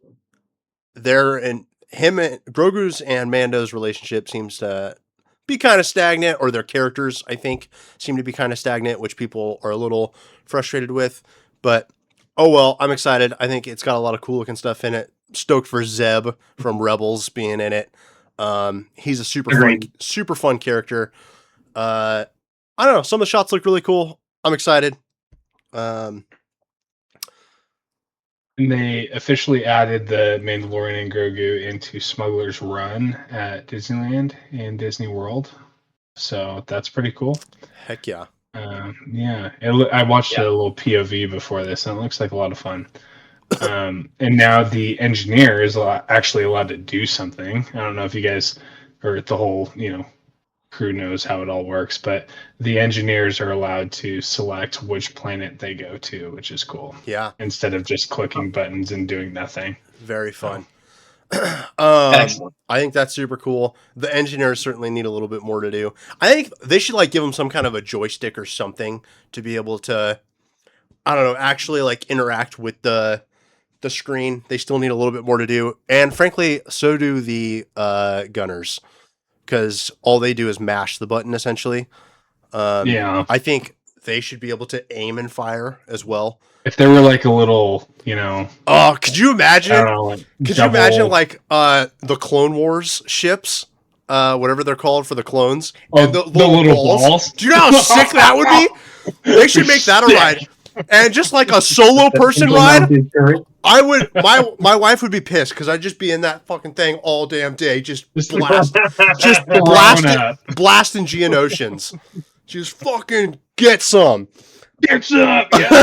Grogu's and Mando's relationship seems to be kind of stagnant, or their characters, I think, seem to be kind of stagnant, which people are a little frustrated with. But oh well, I'm excited. I think it's got a lot of cool looking stuff in it. Stoked for Zeb from Rebels being in it. He's a super fun character. I don't know. Some of the shots look really cool. I'm excited. And they officially added the Mandalorian and Grogu into Smuggler's Run at Disneyland and Disney World. So that's pretty cool. Heck yeah. Yeah. I watched a little POV before this, and it looks like a lot of fun. And now the engineer is actually allowed to do something. I don't know if you guys, or the whole, crew knows how it all works, but the engineers are allowed to select which planet they go to, which is cool. Yeah, Instead of just clicking buttons and doing nothing. very So, fun. Excellent. I think that's super cool. The engineers certainly need a little bit more to do. I think they should like give them some kind of a joystick or something to be able to, I don't know, actually like interact with the screen. They still need a little bit more to do, and frankly, so do the gunners, because all they do is mash the button essentially. yeah. I think they should be able to aim and fire as well. If there were like a little, you know, Oh, could you I imagine? don't know, like Could you imagine double. like the Clone Wars ships, whatever they're called for the clones, and Oh, the the little balls? balls. Do you know how sick that would be? They should make that a Sick. ride, and just like a solo person Single ride. mounted turret. I would. My wife would be pissed because I'd just be in that fucking thing all damn day, just Just blasting thrown up. blasting Geonosians. Just fucking get some. Get up, yeah.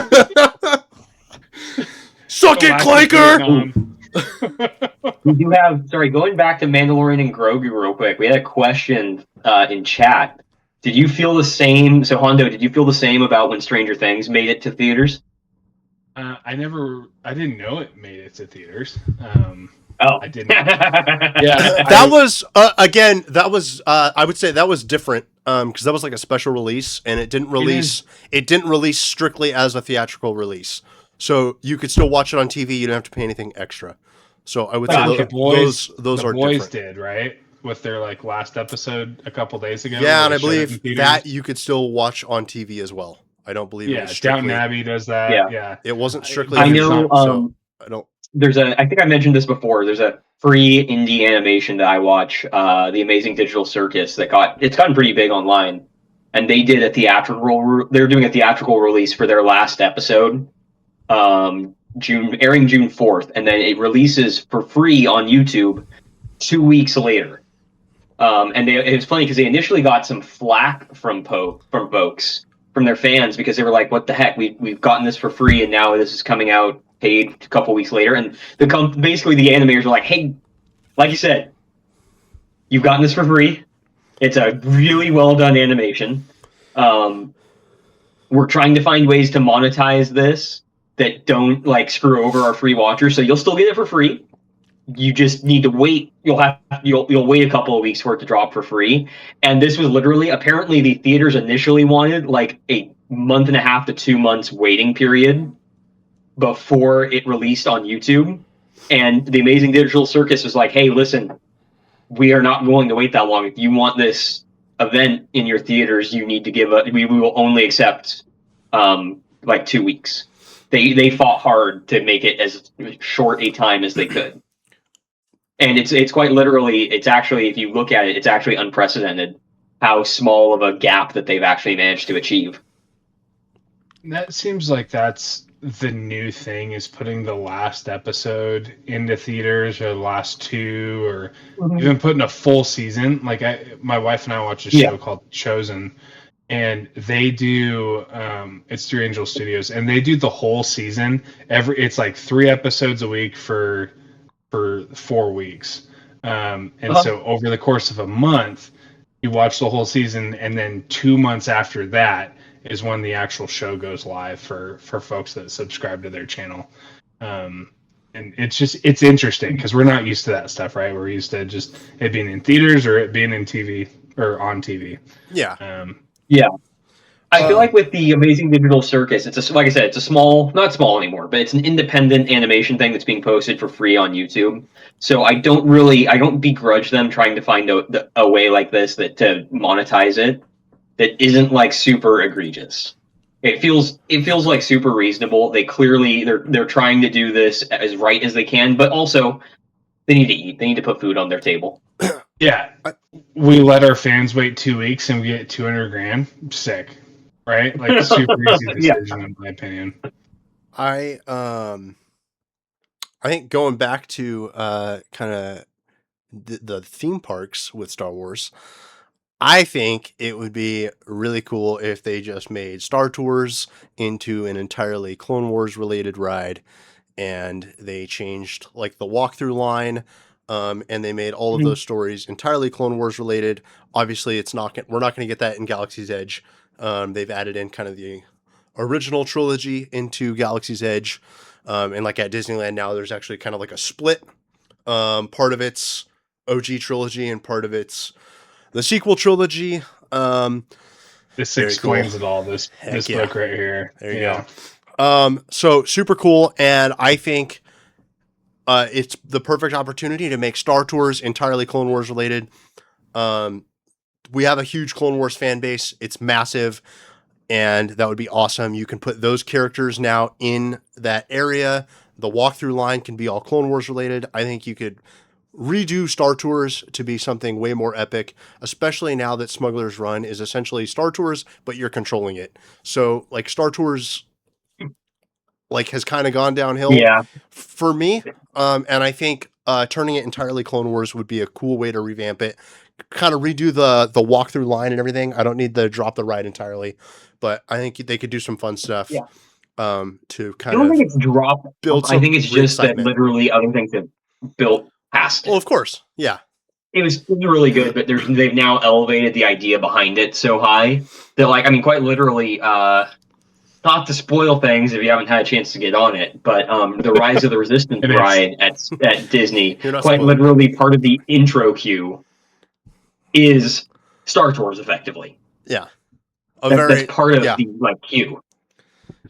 Suck it, Clanker. We do have, sorry, going back to Mandalorian and Grogu real quick, we had a question in chat. Did you feel the same? So, Hondo, did you feel the same about when Stranger Things made it to theaters? I didn't know it made it to theaters. Oh. I didn't. Yeah, That was again. That was I would say that was different because that was like a special release, and it didn't release. It didn't release strictly as a theatrical release, so you could still watch it on TV. You don't have to pay anything extra. So I would say the boys, those the are boys different. did, right? With their like last episode a couple days ago. Yeah, where and I they showed it in believe theaters. that you could still watch on TV as well. I don't believe it Yeah, was strictly. Downton Abbey does that. Yeah. Yeah. It wasn't strictly. I It's know not- so I don't. there's I think I mentioned this before. There's a free indie animation that I watch, The Amazing Digital Circus, it's gotten pretty big online. And they did a they're doing a theatrical release for their last episode, airing June 4th, and then it releases for free on YouTube 2 weeks later. And it was funny because they initially got some flack from folks, from their fans, because they were like, "What the heck? We've gotten this for free, and now this is coming out paid a couple weeks later." And basically the animators were like, "Hey, like you said, you've gotten this for free. It's a really well done animation. We're trying to find ways to monetize this that don't like screw over our free watchers, so you'll still get it for free. You just need to wait. You'll wait a couple of weeks for it to drop for free." And this was literally, apparently the theaters initially wanted like a month and a half to 2 months waiting period before it released on YouTube. And the Amazing Digital Circus was like, "Hey, listen, we are not willing to wait that long. If you want this event in your theaters, you need to we will only accept like 2 weeks." They fought hard to make it as short a time as they could. And it's quite literally, it's actually, if you look at it, it's actually unprecedented how small of a gap that they've actually managed to achieve. That seems like that's the new thing, is putting the last episode into theaters, or the last two, or even putting a full season. Like my wife and I watch a show called Chosen, and they do it's through Angel Studios, and they do the whole season. It's like 3 episodes a week for 4 weeks. So over the course of a month, you watch the whole season, and then 2 months after that is when the actual show goes live for folks that subscribe to their channel. And it's interesting because we're not used to that stuff, right? We're used to just it being in theaters or it being in TV or on TV. Yeah. Yeah. I feel like with the Amazing Digital Circus, like I said, it's a small, not small anymore, but it's an independent animation thing that's being posted for free on YouTube. So I don't begrudge them trying to find a way like this to monetize it that isn't like super egregious. It feels like super reasonable. They're trying to do this as right as they can, but also they need to eat. They need to put food on their table. Yeah, we let our fans wait 2 weeks and we get 200 grand. Sick, right? Like super easy decision in my opinion. I think going back to kind of the theme parks with Star Wars, I think it would be really cool if they just made Star Tours into an entirely Clone Wars related ride, and they changed like the walkthrough line. and they made all of those stories entirely Clone Wars related. Obviously, we're not going to get that in Galaxy's Edge. They've added in kind of the original trilogy into Galaxy's Edge, and like at Disneyland now, there's actually kind of like a split. Part of it's OG trilogy and part of it's the sequel trilogy. This Very explains cool. it all. This yeah. book right here. There you go. So super cool, and I think it's the perfect opportunity to make Star Tours entirely Clone Wars related. We have a huge Clone Wars fan base. It's massive, and that would be awesome. You can put those characters now in that area. The walkthrough line can be all Clone Wars related. I think you could redo Star Tours to be something way more epic, especially now that Smuggler's Run is essentially Star Tours, but you're controlling it. So like Star Tours like has kind of gone downhill for me. And I think turning it entirely Clone Wars would be a cool way to revamp it. Kind of redo the walkthrough line and everything. I don't need to drop the ride entirely, but I think they could do some fun stuff. Yeah. To I kind don't of think it's dropped. build I think it's just that excitement. literally other things have built past it. Well, of course, yeah. It was really good, but they've now elevated the idea behind it so high that, like, I mean, quite literally, not to spoil things if you haven't had a chance to get on it, but the Rise of the Resistance ride at Disney, quite literally part of the intro queue is Star Tours, effectively. Yeah. That's part of the like queue.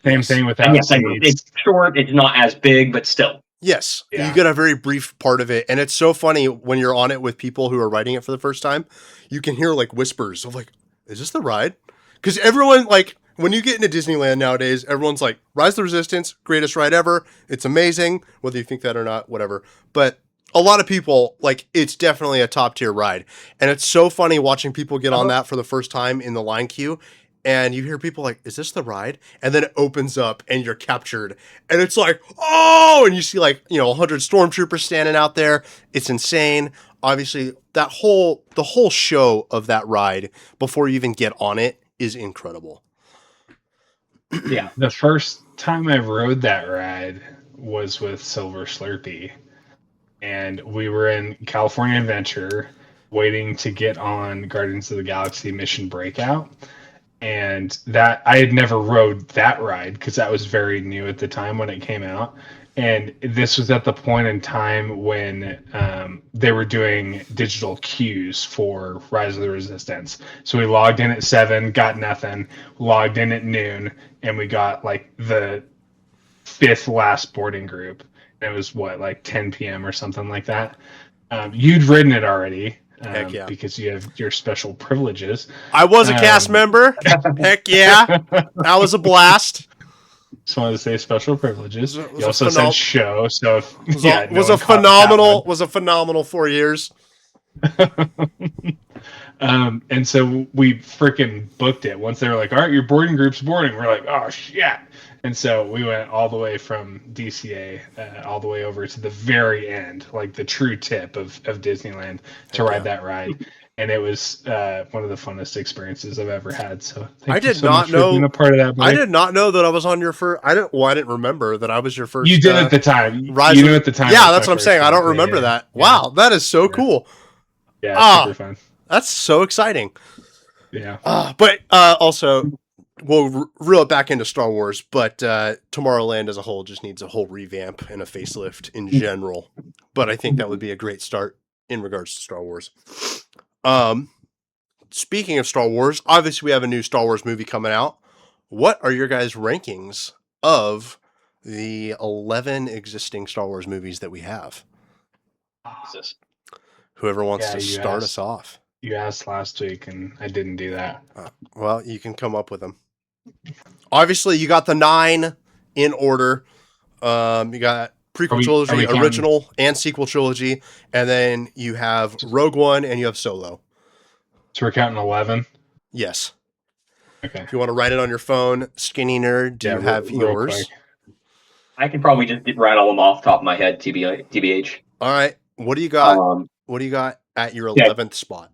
Same thing with that. Yes, it's short, it's not as big, but still. Yes, you get a very brief part of it, and it's so funny when you're on it with people who are writing it for the first time. You can hear like whispers of like, "Is this the ride?" Because everyone like when you get into Disneyland nowadays, everyone's like, "Rise of the Resistance, greatest ride ever. It's amazing." Whether you think that or not, whatever. But a lot of people like it's definitely a top tier ride, and it's so funny watching people get on that for the first time in the line queue. And you hear people like, "Is this the ride?" And then it opens up and you're captured. And it's like, "Oh!" And you see like, 100 stormtroopers standing out there. It's insane. Obviously, the whole show of that ride before you even get on it is incredible. Yeah. The first time I rode that ride was with Silver Slurpee. And we were in California Adventure waiting to get on Guardians of the Galaxy Mission Breakout. And that I had never rode that ride because that was very new at the time when it came out. And this was at the point in time when they were doing digital queues for Rise of the Resistance. So we logged in at 7, got nothing, logged in at noon, and we got like the 5th last boarding group. And it was like 10 p.m. or something like that. You'd ridden it already. Heck yeah. Because you have your special privileges. I was a cast member. Heck yeah. That was a blast. Just wanted to say special privileges. You also said show, so was a phenomenal 4 years. And so we freaking booked it. Once they were like, "All right, your boarding group's boarding," we're like, "Oh shit!" And so we went all the way from DCA all the way over to the very end, like the true tip of Disneyland, to ride that ride. And it was one of the funnest experiences I've ever had. So I did not know being a part of that. Buddy. I did not know that I was on your first. I didn't remember that I was your first. You did at the time. You knew at the time. Yeah, that's what I'm saying. I don't remember that. Yeah. Wow, that is so cool. Yeah, super fun. That's so exciting. Yeah. But also, we'll reel it back into Star Wars. But Tomorrowland as a whole just needs a whole revamp and a facelift in general. But I think that would be a great start in regards to Star Wars. Speaking of Star Wars, obviously we have a new Star Wars movie coming out. What are your guys' rankings of the 11 existing Star Wars movies that we have? Whoever wants to start us off. You asked last week, and I didn't do that. Well, you can come up with them. Obviously, you got the 9 in order. You got prequel trilogy, original, and sequel trilogy, and then you have Rogue One, and you have Solo. So we're counting 11? Yes. Okay. If you want to write it on your phone, Skinny Nerd, do you have yours? I can probably just rattle them off the top of my head, TBH. All right. What do you got? What do you got at your 11th spot?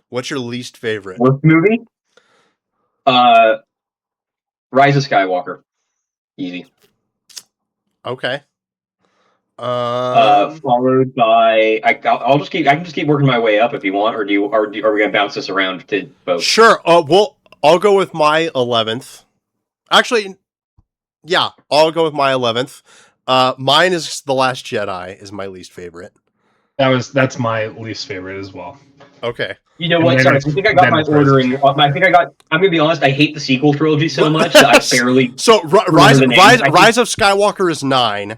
What's your least favorite? Worst movie? Rise of Skywalker. Easy. Okay. Followed by I'll just keep I can just keep working my way up if you want, or are we gonna bounce this around to both? Sure. Well, I'll go with my 11th. Actually, yeah, I'll go with my 11th. Mine is The Last Jedi is my least favorite. That's my least favorite as well. Okay. You know what? Sorry, I think I got my ordering. I'm gonna be honest. I hate the sequel trilogy so much that I barely. So Rise of Skywalker is 9.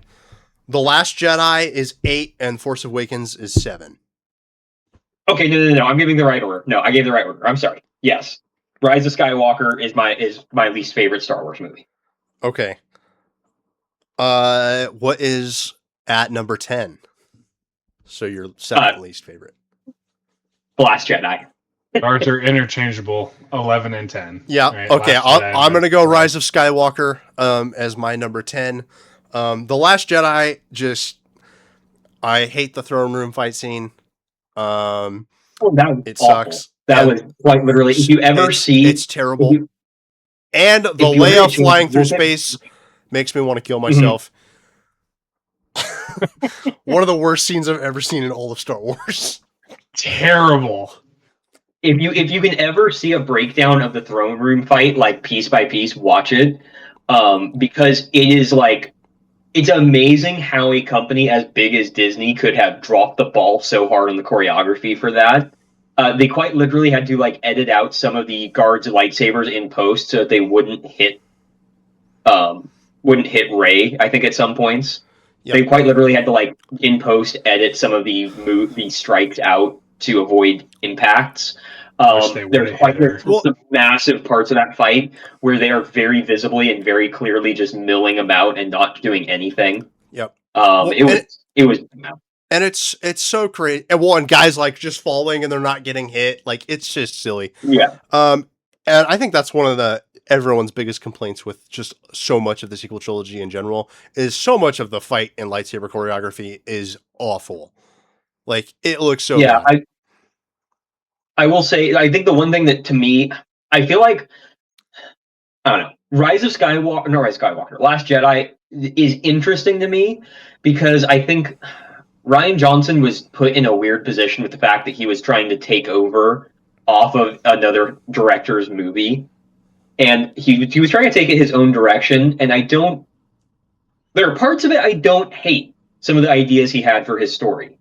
The Last Jedi is 8, and Force Awakens is 7. Okay, no. I'm giving the right order. No, I gave the right order. I'm sorry. Yes, Rise of Skywalker is my least favorite Star Wars movie. Okay. What is at number 10? So your second least favorite. The Last Jedi. Ours are interchangeable, 11 and 10. Yeah. Right? Okay. I'm gonna go Rise of Skywalker as my number 10. The Last Jedi, I hate the throne room fight scene. That was it awful. sucks. That was quite literally. If you ever see, it's terrible. And the Leia flying through space makes me want to kill myself. One of the worst scenes I've ever seen in all of Star Wars. Terrible. If you can ever see a breakdown of the throne room fight, like piece by piece, watch it, because it is like, it's amazing how a company as big as Disney could have dropped the ball so hard on the choreography for that. They quite literally had to like edit out some of the guards' lightsabers in post so that they wouldn't hit Rey. I think at some points. Yep. They quite literally had to like in post edit some of the strikes out to avoid impacts. There's some massive parts of that fight where they are very visibly and very clearly just milling them out and not doing anything. Yep. It was. And it's so crazy. And guys like just falling and they're not getting hit. Like it's just silly. Yeah. And I think that's one of everyone's biggest complaints with just so much of the sequel trilogy in general is so much of the fight and lightsaber choreography is awful. Like it looks so bad. I will say, I think the one thing that to me, I feel like, I don't know, Last Jedi is interesting to me because I think Rian Johnson was put in a weird position with the fact that he was trying to take over off of another director's movie. And he was trying to take it his own direction, and there are parts of it I don't hate some of the ideas he had for his story.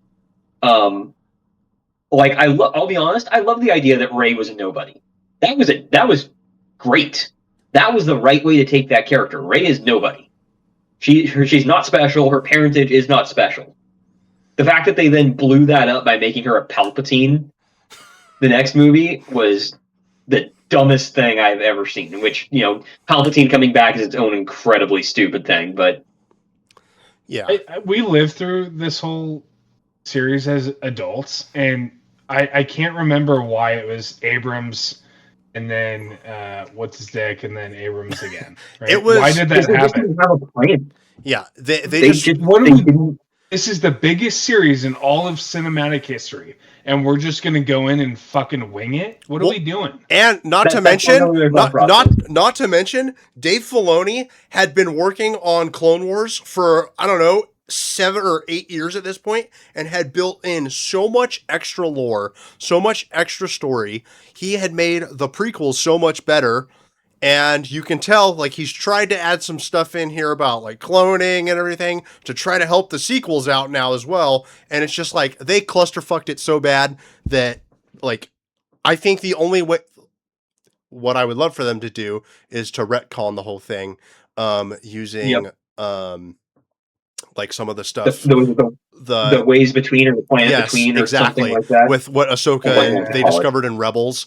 I'll be honest, I love the idea that Rey was a nobody. That was great. That was the right way to take that character. Rey is nobody. She's not special. Her parentage is not special. The fact that they then blew that up by making her a Palpatine, the next movie, was the dumbest thing I've ever seen. In which, Palpatine coming back is its own incredibly stupid thing. But yeah, we lived through this whole series as adults, and I can't remember why it was Abrams and then what's his dick and then Abrams again. Right? It was. Why did that happen? Didn't have a plan. Yeah, they just. This is the biggest series in all of cinematic history, and we're just going to go in and fucking wing it? What are we doing? And not to mention, Dave Filoni had been working on Clone Wars for, I don't know, 7 or 8 years at this point, and had built in so much extra lore, so much extra story. He had made the prequels so much better. And you can tell, like, he's tried to add some stuff in here about, like, cloning and everything to try to help the sequels out now as well. And it's just, like, they clusterfucked it so bad that, like, I think the only way... What I would love for them to do is to retcon the whole thing using, like, some of the stuff... The ways between or the planet between or something like that. With what Ahsoka they discovered in Rebels.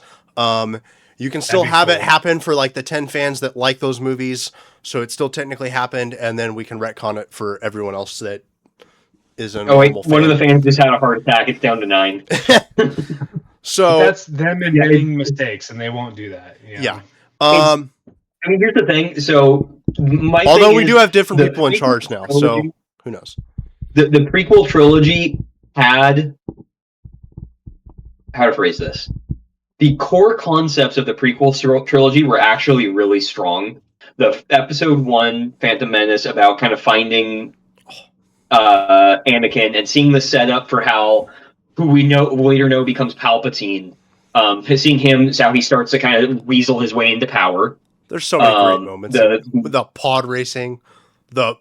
You can still have it happen for like the 10 fans that like those movies, so it still technically happened, and then we can retcon it for everyone else that is a normal fan. One of the fans just had a heart attack. It's down to 9. So that's them admitting mistakes, and they won't do that. Yeah. I mean, here's the thing. So, although we do have different people in charge now, so who knows? The prequel trilogy had, how to phrase this? The core concepts of the prequel trilogy were actually really strong. The episode 1, Phantom Menace, about kind of finding Anakin, and seeing the setup for how who we know later know becomes Palpatine. Seeing him, how he starts to kind of weasel his way into power. There's so many great moments. The pod racing, the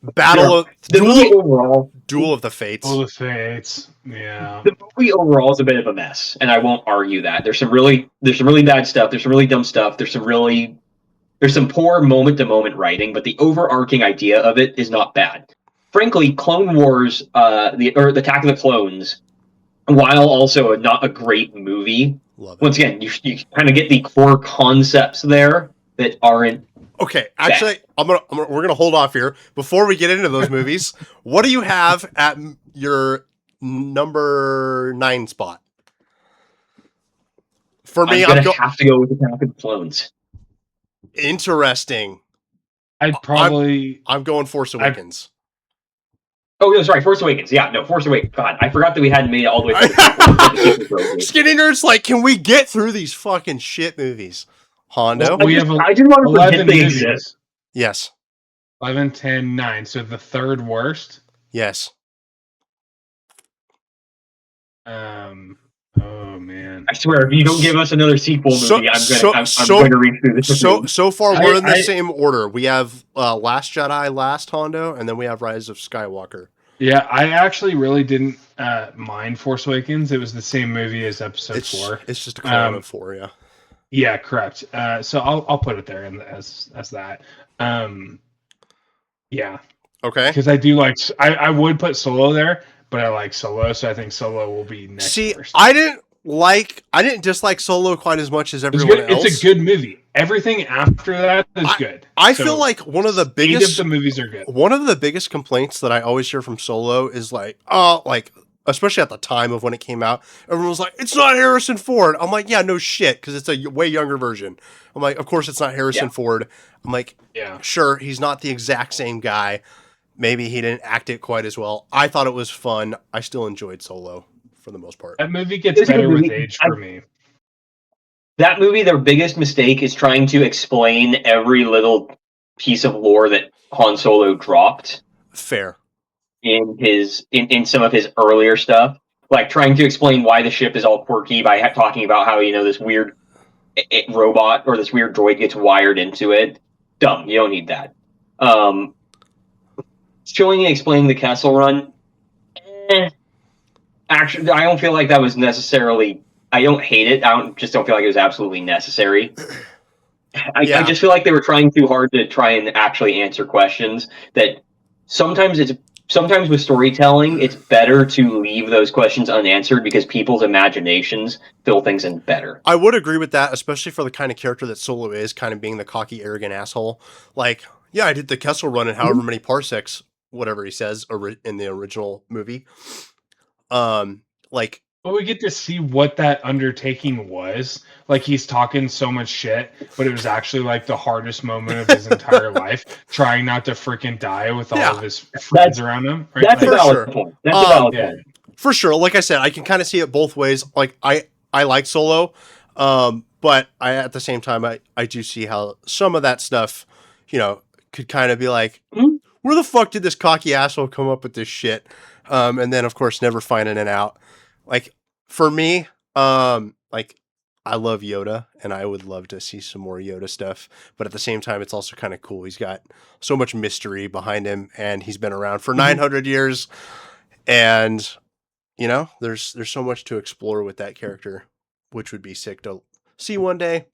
movie overall, Duel of the Fates. Duel of the Fates. Yeah. The movie overall is a bit of a mess, and I won't argue that. There's some really bad stuff. There's some really dumb stuff. There's some poor moment to moment writing, but the overarching idea of it is not bad. Frankly, Clone Wars, the Attack of the Clones, while also not a great movie, once again, you kind of get the core concepts there that aren't. Okay, actually, we're gonna hold off here before we get into those movies. What do you have at your number 9 spot? For me, I'm gonna have to go with Attack of the Clones. Interesting. I'm going Force Awakens. Oh, no, sorry, Force Awakens. Yeah, no, Force Awakens. God, I forgot that we hadn't made it all the way through the Skinny Nerd's like, can we get through these fucking shit movies? Hondo? Well, I didn't want to forget they exist. Yes. 11, 10, 9. So the third worst? Yes. Oh, man. I swear, if you don't give us another sequel movie, I'm going to read through this. So far, we're in the same order. We have Last Jedi, Last Hondo, and then we have Rise of Skywalker. Yeah, I actually really didn't mind Force Awakens. It was the same movie as Episode 4. It's just a clone of 4, yeah. Yeah, correct. So I'll put it there as that. Yeah. Okay. Because I do like I would put Solo there, but I like Solo, so I think Solo will be next. See, first. I didn't dislike Solo quite as much as everyone else. It's a good movie. Everything after that is good. I feel like one of the biggest of the movies are good. One of the biggest complaints that I always hear from Solo is especially at the time of when it came out, everyone was like, it's not Harrison Ford. I'm like, yeah, no shit, because it's a way younger version. I'm like, of course it's not Harrison Ford. I'm like, yeah, sure, he's not the exact same guy. Maybe he didn't act it quite as well. I thought it was fun. I still enjoyed Solo for the most part. That movie gets better with age for me. That movie, their biggest mistake is trying to explain every little piece of lore that Han Solo dropped. Fair. In some of his earlier stuff, like trying to explain why the ship is all quirky by talking about how this weird robot or this weird droid gets wired into it. Dumb. You don't need that. Showing and explaining the Kessel Run. Actually, I don't feel like that was necessarily. I don't hate it. Just don't feel like it was absolutely necessary. I just feel like they were trying too hard to try and actually answer questions that sometimes with storytelling, it's better to leave those questions unanswered because people's imaginations fill things in better. I would agree with that, especially for the kind of character that Solo is, kind of being the cocky, arrogant asshole. Like, yeah, I did the Kessel Run in however many parsecs, whatever he says in the original movie. But we get to see what that undertaking was. Like, he's talking so much shit, but it was actually like the hardest moment of his entire life, trying not to freaking die with all of his friends around him. Right? That's a valid point. That's a valid point. For sure. Like I said, I can kind of see it both ways. Like, I like Solo, but at the same time, I do see how some of that stuff, could kind of be like, where the fuck did this cocky asshole come up with this shit? And then, of course, never finding it out. Like, for me, I love Yoda, and I would love to see some more Yoda stuff. But at the same time, it's also kind of cool. He's got so much mystery behind him, and he's been around for 900 years. And, there's so much to explore with that character, which would be sick to see one day.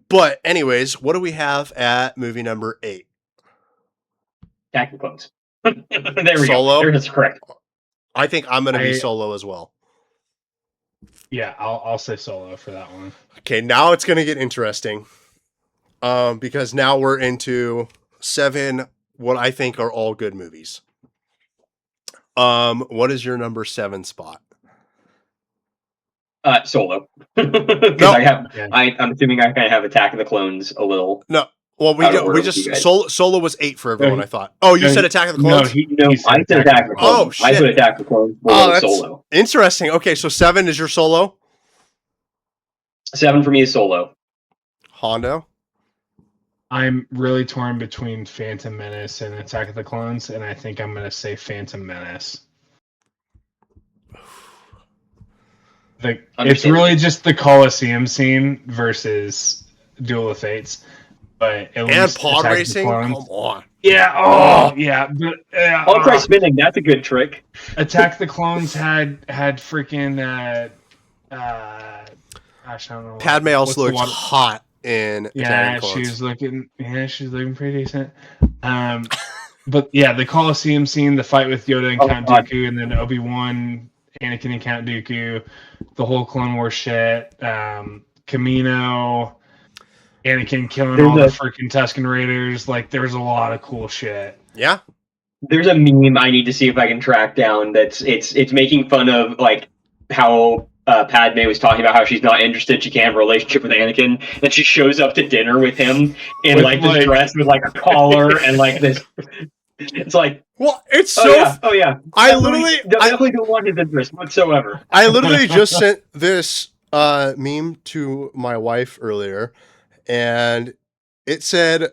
But anyways, what do we have at movie number 8? Attack of the Clones. There we Solo? go. That's correct. I think I'm going to be Solo as well. Yeah, I'll say Solo for that one. Okay, now it's going to get interesting. Because now we're into 7, what I think are all good movies. What is your number 7 spot? Solo. No. I'm assuming I kind of have Attack of the Clones a little. No. Well, we just Solo was 8 for everyone. I thought. Oh, you said Attack of the Clones? No, I said Attack of the Clones. Oh, shit. I said Attack of the Clones. That's Solo. Interesting. Okay, so 7 is your Solo. 7 for me is Solo. Hondo. I'm really torn between Phantom Menace and Attack of the Clones, and I think I'm going to say Phantom Menace. It's really just the Coliseum scene versus Duel of Fates, but at And least pod Attack racing? of the Clones. Come on. Yeah. Oh, yeah. I'll try spinning. That's a good trick. Attack of the Clones had freaking. Gosh, I don't know. Padme also looks hot in Attack of the Clones. She's looking pretty decent. But yeah, the Coliseum scene, the fight with Yoda and Count Dooku, and then Obi-Wan, Anakin and Count Dooku, the whole Clone Wars shit, Camino, Anakin killing all the freaking Tusken Raiders. Like, there's a lot of cool shit. Yeah. There's a meme I need to see if I can track down. It's making fun of like how Padme was talking about how she's not interested. She can't have a relationship with Anakin, and she shows up to dinner with him in like this dress with like a collar and like this. It's like, well, it's oh yeah. I definitely don't want his interest whatsoever. I literally just sent this meme to my wife earlier, and it said,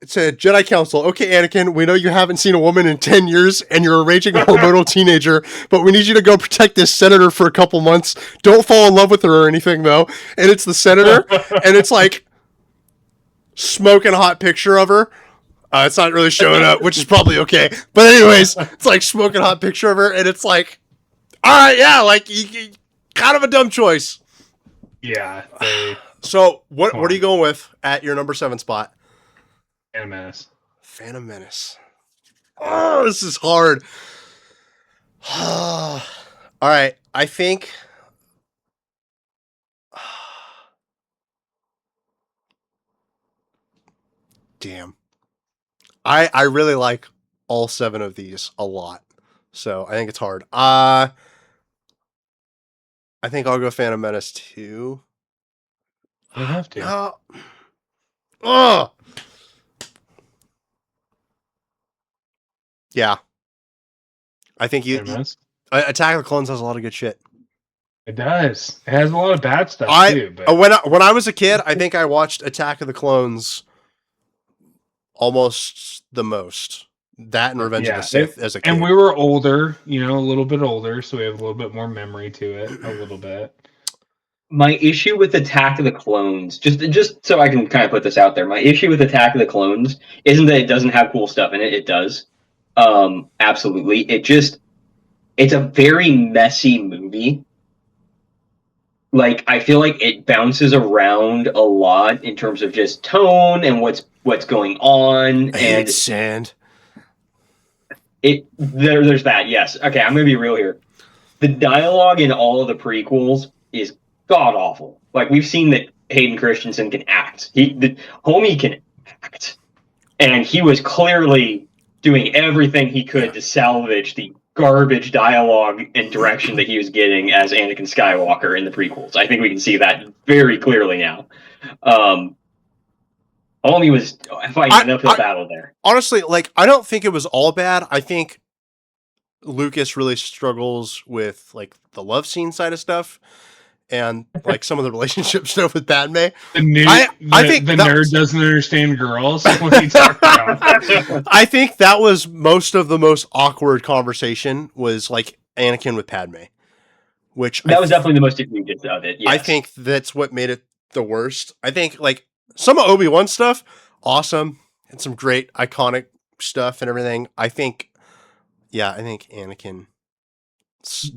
Jedi Council, okay, Anakin, we know you haven't seen a woman in 10 years and you're a raging hormonal teenager, but we need you to go protect this senator for a couple months. Don't fall in love with her or anything, though. And it's the senator, and it's like smoking hot picture of her. It's not really showing up, which is probably okay. But anyways, it's like smoking hot picture of her, and it's like, all right, yeah, like, you kind of a dumb choice. Yeah. So, what are you going with at your number 7 spot? Phantom Menace. Phantom Menace. Oh, this is hard. All right, I think... Damn. I really like all 7 of these a lot. So I think it's hard. I think I'll go Phantom Menace too. You have to. No. Ugh. Yeah. I think Attack of the Clones has a lot of good shit. It does. It has a lot of bad stuff too. But when I was a kid, I think I watched Attack of the Clones almost the most. That and Revenge of the Sith as a kid. And we were older, a little bit older, so we have a little bit more memory to it, a little bit. My issue with Attack of the Clones, just so I can kind of put this out there, my issue with Attack of the Clones isn't that it doesn't have cool stuff in it. It does. Absolutely. It's a very messy movie. Like, I feel like it bounces around a lot in terms of just tone and what's going on. I hate sand. There's that, yes. Okay, I'm gonna be real here. The dialogue in all of the prequels is god awful. Like, we've seen that Hayden Christensen can act. The homie can act, and he was clearly doing everything he could to salvage the garbage dialogue and direction that he was getting as Anakin Skywalker in the prequels. I think we can see that very clearly now. Homie was fighting an uphill battle there. Honestly, like, I don't think it was all bad. I think Lucas really struggles with, like, the love scene side of stuff and, like, some of the relationship stuff with Padme. I think the nerd doesn't understand girls. What are you talking about? I think that was most of the most awkward conversation was, like, Anakin with Padme. That was definitely the most egregious of it, yes. I think that's what made it the worst. I think, like, some of Obi-Wan stuff, awesome, and some great iconic stuff and everything. I think Anakin's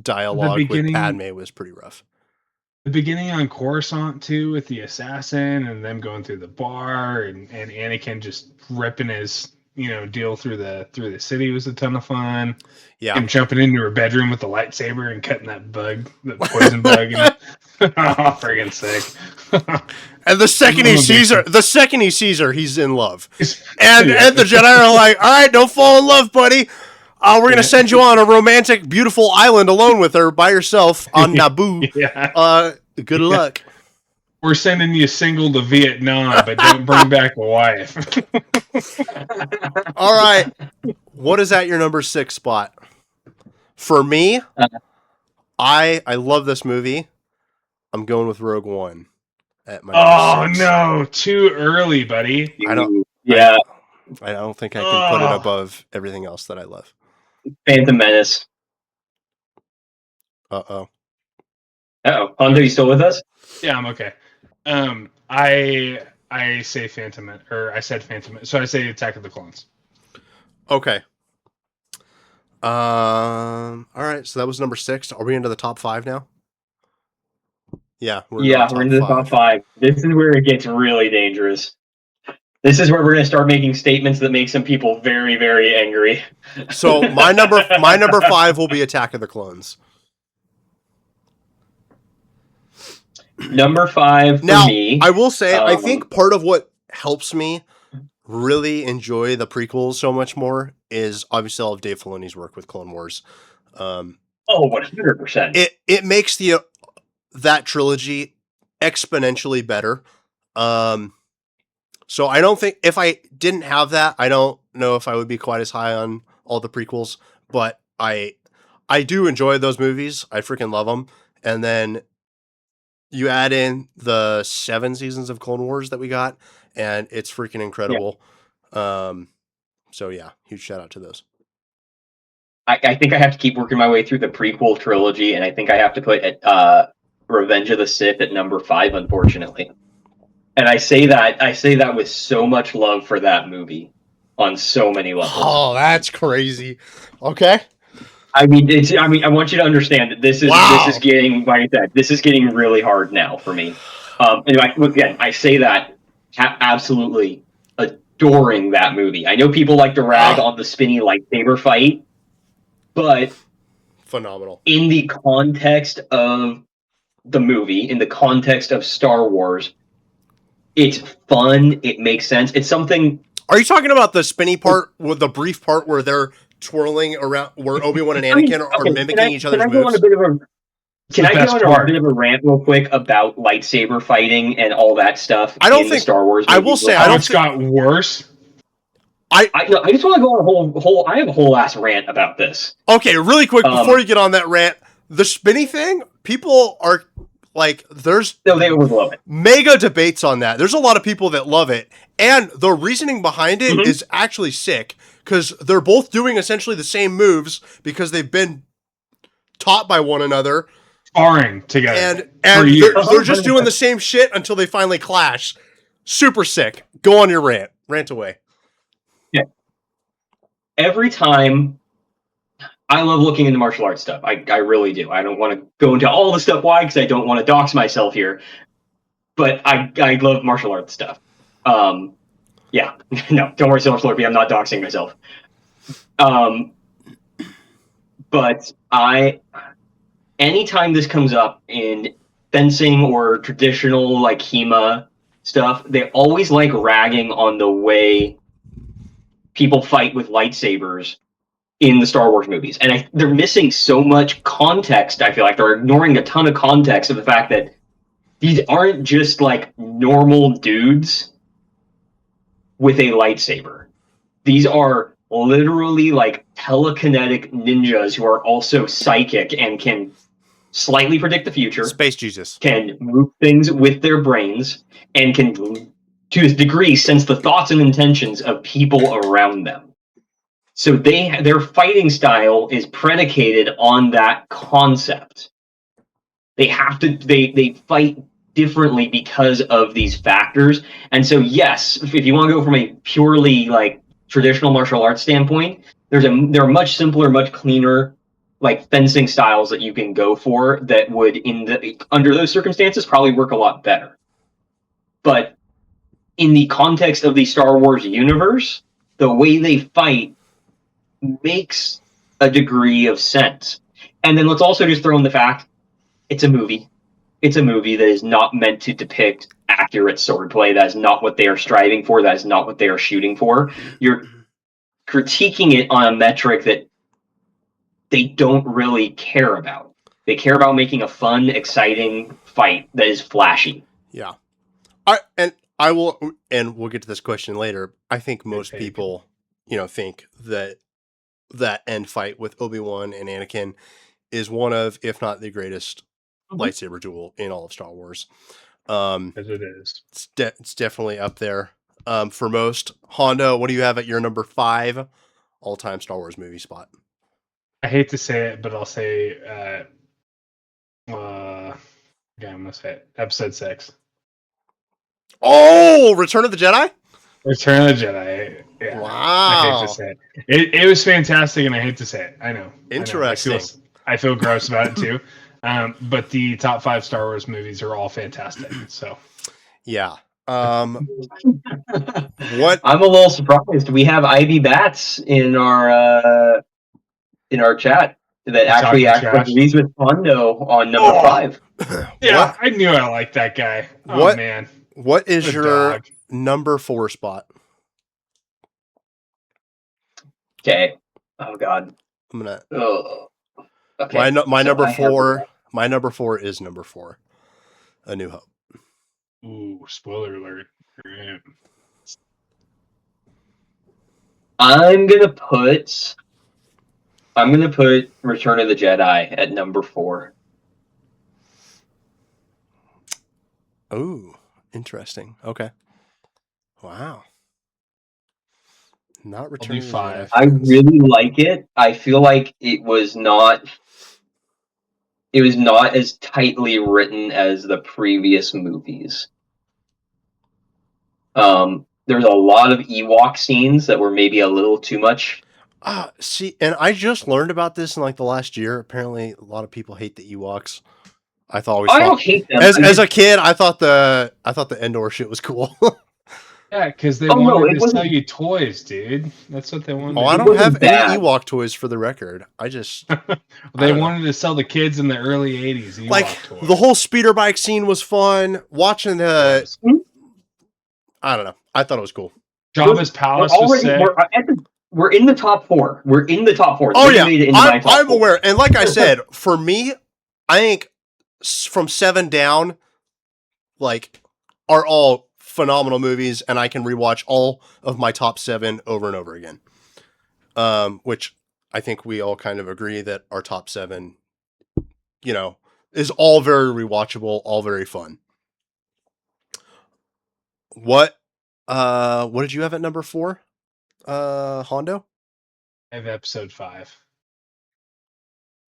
dialogue with Padme was pretty rough. The beginning on Coruscant too, with the assassin and them going through the bar and Anakin just ripping his deal through the city was a ton of fun. Yeah, him jumping into her bedroom with the lightsaber and cutting that poison bug. Oh, friggin' sick! And the second he sees her, he's in love. And the Jedi are like, "All right, don't fall in love, buddy. We're gonna send you on a romantic, beautiful island alone with her by yourself on Naboo. Good luck. We're sending you single to Vietnam, but don't bring back a wife." All right, what is at your number 6 spot? For me, I love this movie. I'm going with Rogue One at my number Oh 6. no, too early, buddy. I don't. Yeah, I don't think I can put it Oh. above everything else that I love. Phantom Menace. Uh-oh. Uh-oh. Hondo, you still with us? Yeah, I'm okay. I say I said Phantom, so I say Attack of the Clones. Okay. All right. So that was number 6. Are we into the top 5 now? Yeah, we're into the top 5. This is where it gets really dangerous. This is where we're going to start making statements that make some people very, very angry. So my number 5 will be Attack of the Clones. Number 5 for Now, me. I will say, I think part of what helps me really enjoy the prequels so much more is obviously all of Dave Filoni's work with Clone Wars. 100%. It makes that trilogy exponentially better. So I don't think, if I didn't have that, I don't know if I would be quite as high on all the prequels, but I do enjoy those movies. I freaking love them. And then you add in the 7 seasons of Clone Wars that we got, and it's freaking incredible. Yeah. So yeah, huge shout out to those. I think I have to keep working my way through the prequel trilogy, and I think I have to put Revenge of the Sith at number 5, unfortunately. And I say that with so much love for that movie on so many levels. Oh, that's crazy. Okay. I want you to understand that this is getting, like I said, this is getting really hard now for me. Again, I say that absolutely adoring that movie. I know people like to rag on the spinny lightsaber fight, but phenomenal. In the context of the movie, in the context of Star Wars, it's fun. It makes sense. It's something. Are you talking about the spinny part, with the brief part where they're twirling around, where Obi-Wan and Anakin are mimicking each other's moves? Can I go on a bit of a rant real quick about lightsaber fighting and all that stuff? I don't think Star Wars. I will say it's got worse. I just want to go on a whole. I have a whole ass rant about this. Okay, really quick before you get on that rant, the spinny thing, people are like, they overblow it. Mega debates on that. There's a lot of people that love it, and the reasoning behind it is actually sick, because they're both doing essentially the same moves because they've been taught by one another, sparring together, and they're just doing the same shit until they finally clash. Super sick. Go on your rant away. Yeah. Every time, I love looking into martial arts stuff. I really do. I don't want to go into all the stuff. Why? Because I don't want to dox myself here. But I love martial arts stuff. Yeah. No, don't worry so much, Slurpee. I'm not doxing myself. But anytime this comes up in fencing or traditional like HEMA stuff, they always like ragging on the way people fight with lightsabers in the Star Wars movies. And they're missing so much context, I feel like. They're ignoring a ton of context of the fact that these aren't just like normal dudes with a lightsaber. These are literally like telekinetic ninjas who are also psychic and can slightly predict the future. Space Jesus. Can move things with their brains and can, to a degree, sense the thoughts and intentions of people around them. So their fighting style is predicated on that concept. They fight differently because of these factors. And so, yes, if you want to go from a purely like traditional martial arts standpoint, there are much simpler, much cleaner like fencing styles that you can go for that would, under those circumstances, probably work a lot better. But in the context of the Star Wars universe, the way they fight makes a degree of sense. And then let's also just throw in the fact it's a movie. It's a movie that is not meant to depict accurate swordplay. That is not what they are striving for. That is not what they are shooting for. You're critiquing it on a metric that they don't really care about. They care about making a fun, exciting fight that is flashy. Yeah. We'll get to this question later. I think most people, think that end fight with Obi-Wan and Anakin is one of, if not the greatest lightsaber duel in all of Star Wars. As it is. It's definitely up there for most. Hondo, what do you have at your number 5 all-time Star Wars movie spot? I hate to say it, but I'll say, I'm gonna say it. Episode 6. Oh, Return of the Jedi? Return of the Jedi. Yeah. I hate to Wow. say it. It was fantastic, and I hate to say it. I know. Interesting. I feel gross about it too. But the top 5 Star Wars movies are all fantastic. So Yeah. What? I'm a little surprised. We have Ivy Bats in our chat that actually agrees with Hondo on number 5. Yeah, What? I knew I liked that guy. What? Oh man. What is Good your dog. number 4 spot? Okay. Oh God. I'm gonna. Oh. Okay. My so number I have- 4. My number 4 is number 4. A New Hope. Ooh, spoiler alert. Right. I'm gonna put Return of the Jedi at number 4. Ooh, interesting. Okay. Wow. Not Return do of the 5. Jedi. I really like it. I feel like it was not as tightly written as the previous movies. There's a lot of Ewok scenes that were maybe a little too much. See, and I just learned about this in like the last year. Apparently, a lot of people hate the Ewoks. I don't hate them. As a kid, I thought the Endor shit was cool. Yeah, because they Oh, no, wanted it to wasn't- sell you toys, dude. That's what they wanted. Oh, I to don't wasn't have any bad. Ewok toys for the record. I just do. I They don't know. wanted to sell the kids in the early '80s. Ewok like toys. the whole speeder bike scene was fun. Watching the I don't know. I thought it was cool. Jabba's palace was sick. We're in the top 4. We're in the top 4. Oh yeah, Made it into my top I'm 4. aware. And like I said, for me, I think from 7 down, like, are all phenomenal movies, and I can rewatch all of my top 7 over and over again. Which I think we all kind of agree that our top 7, is all very rewatchable, all very fun. What did you have at number 4? Hondo? I have episode 5.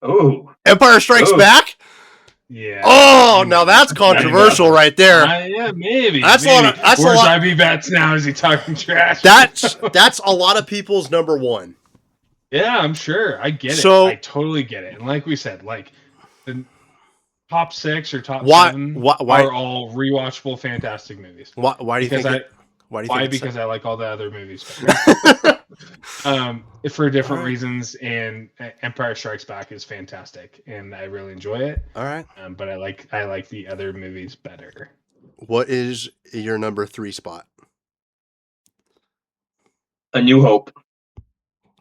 Oh, Empire Strikes Back? Yeah. Oh, now that's controversial right there. Yeah, maybe. That's maybe. a lot. That's Where's a lot. Ivy Bats now? Is he talking trash? That's a lot of people's number 1. Yeah, I'm sure. I get So- it. I totally get it. And like we said, like the top 6 or top Why- 7 why- are all rewatchable, fantastic movies. Why do you Because think? Why do you think? Why? it's Because I like all the other movies so- for different Alright. reasons. And Empire Strikes Back is fantastic, and I really enjoy it. All right. But I like the other movies better. What is your number 3 spot? A New Hope,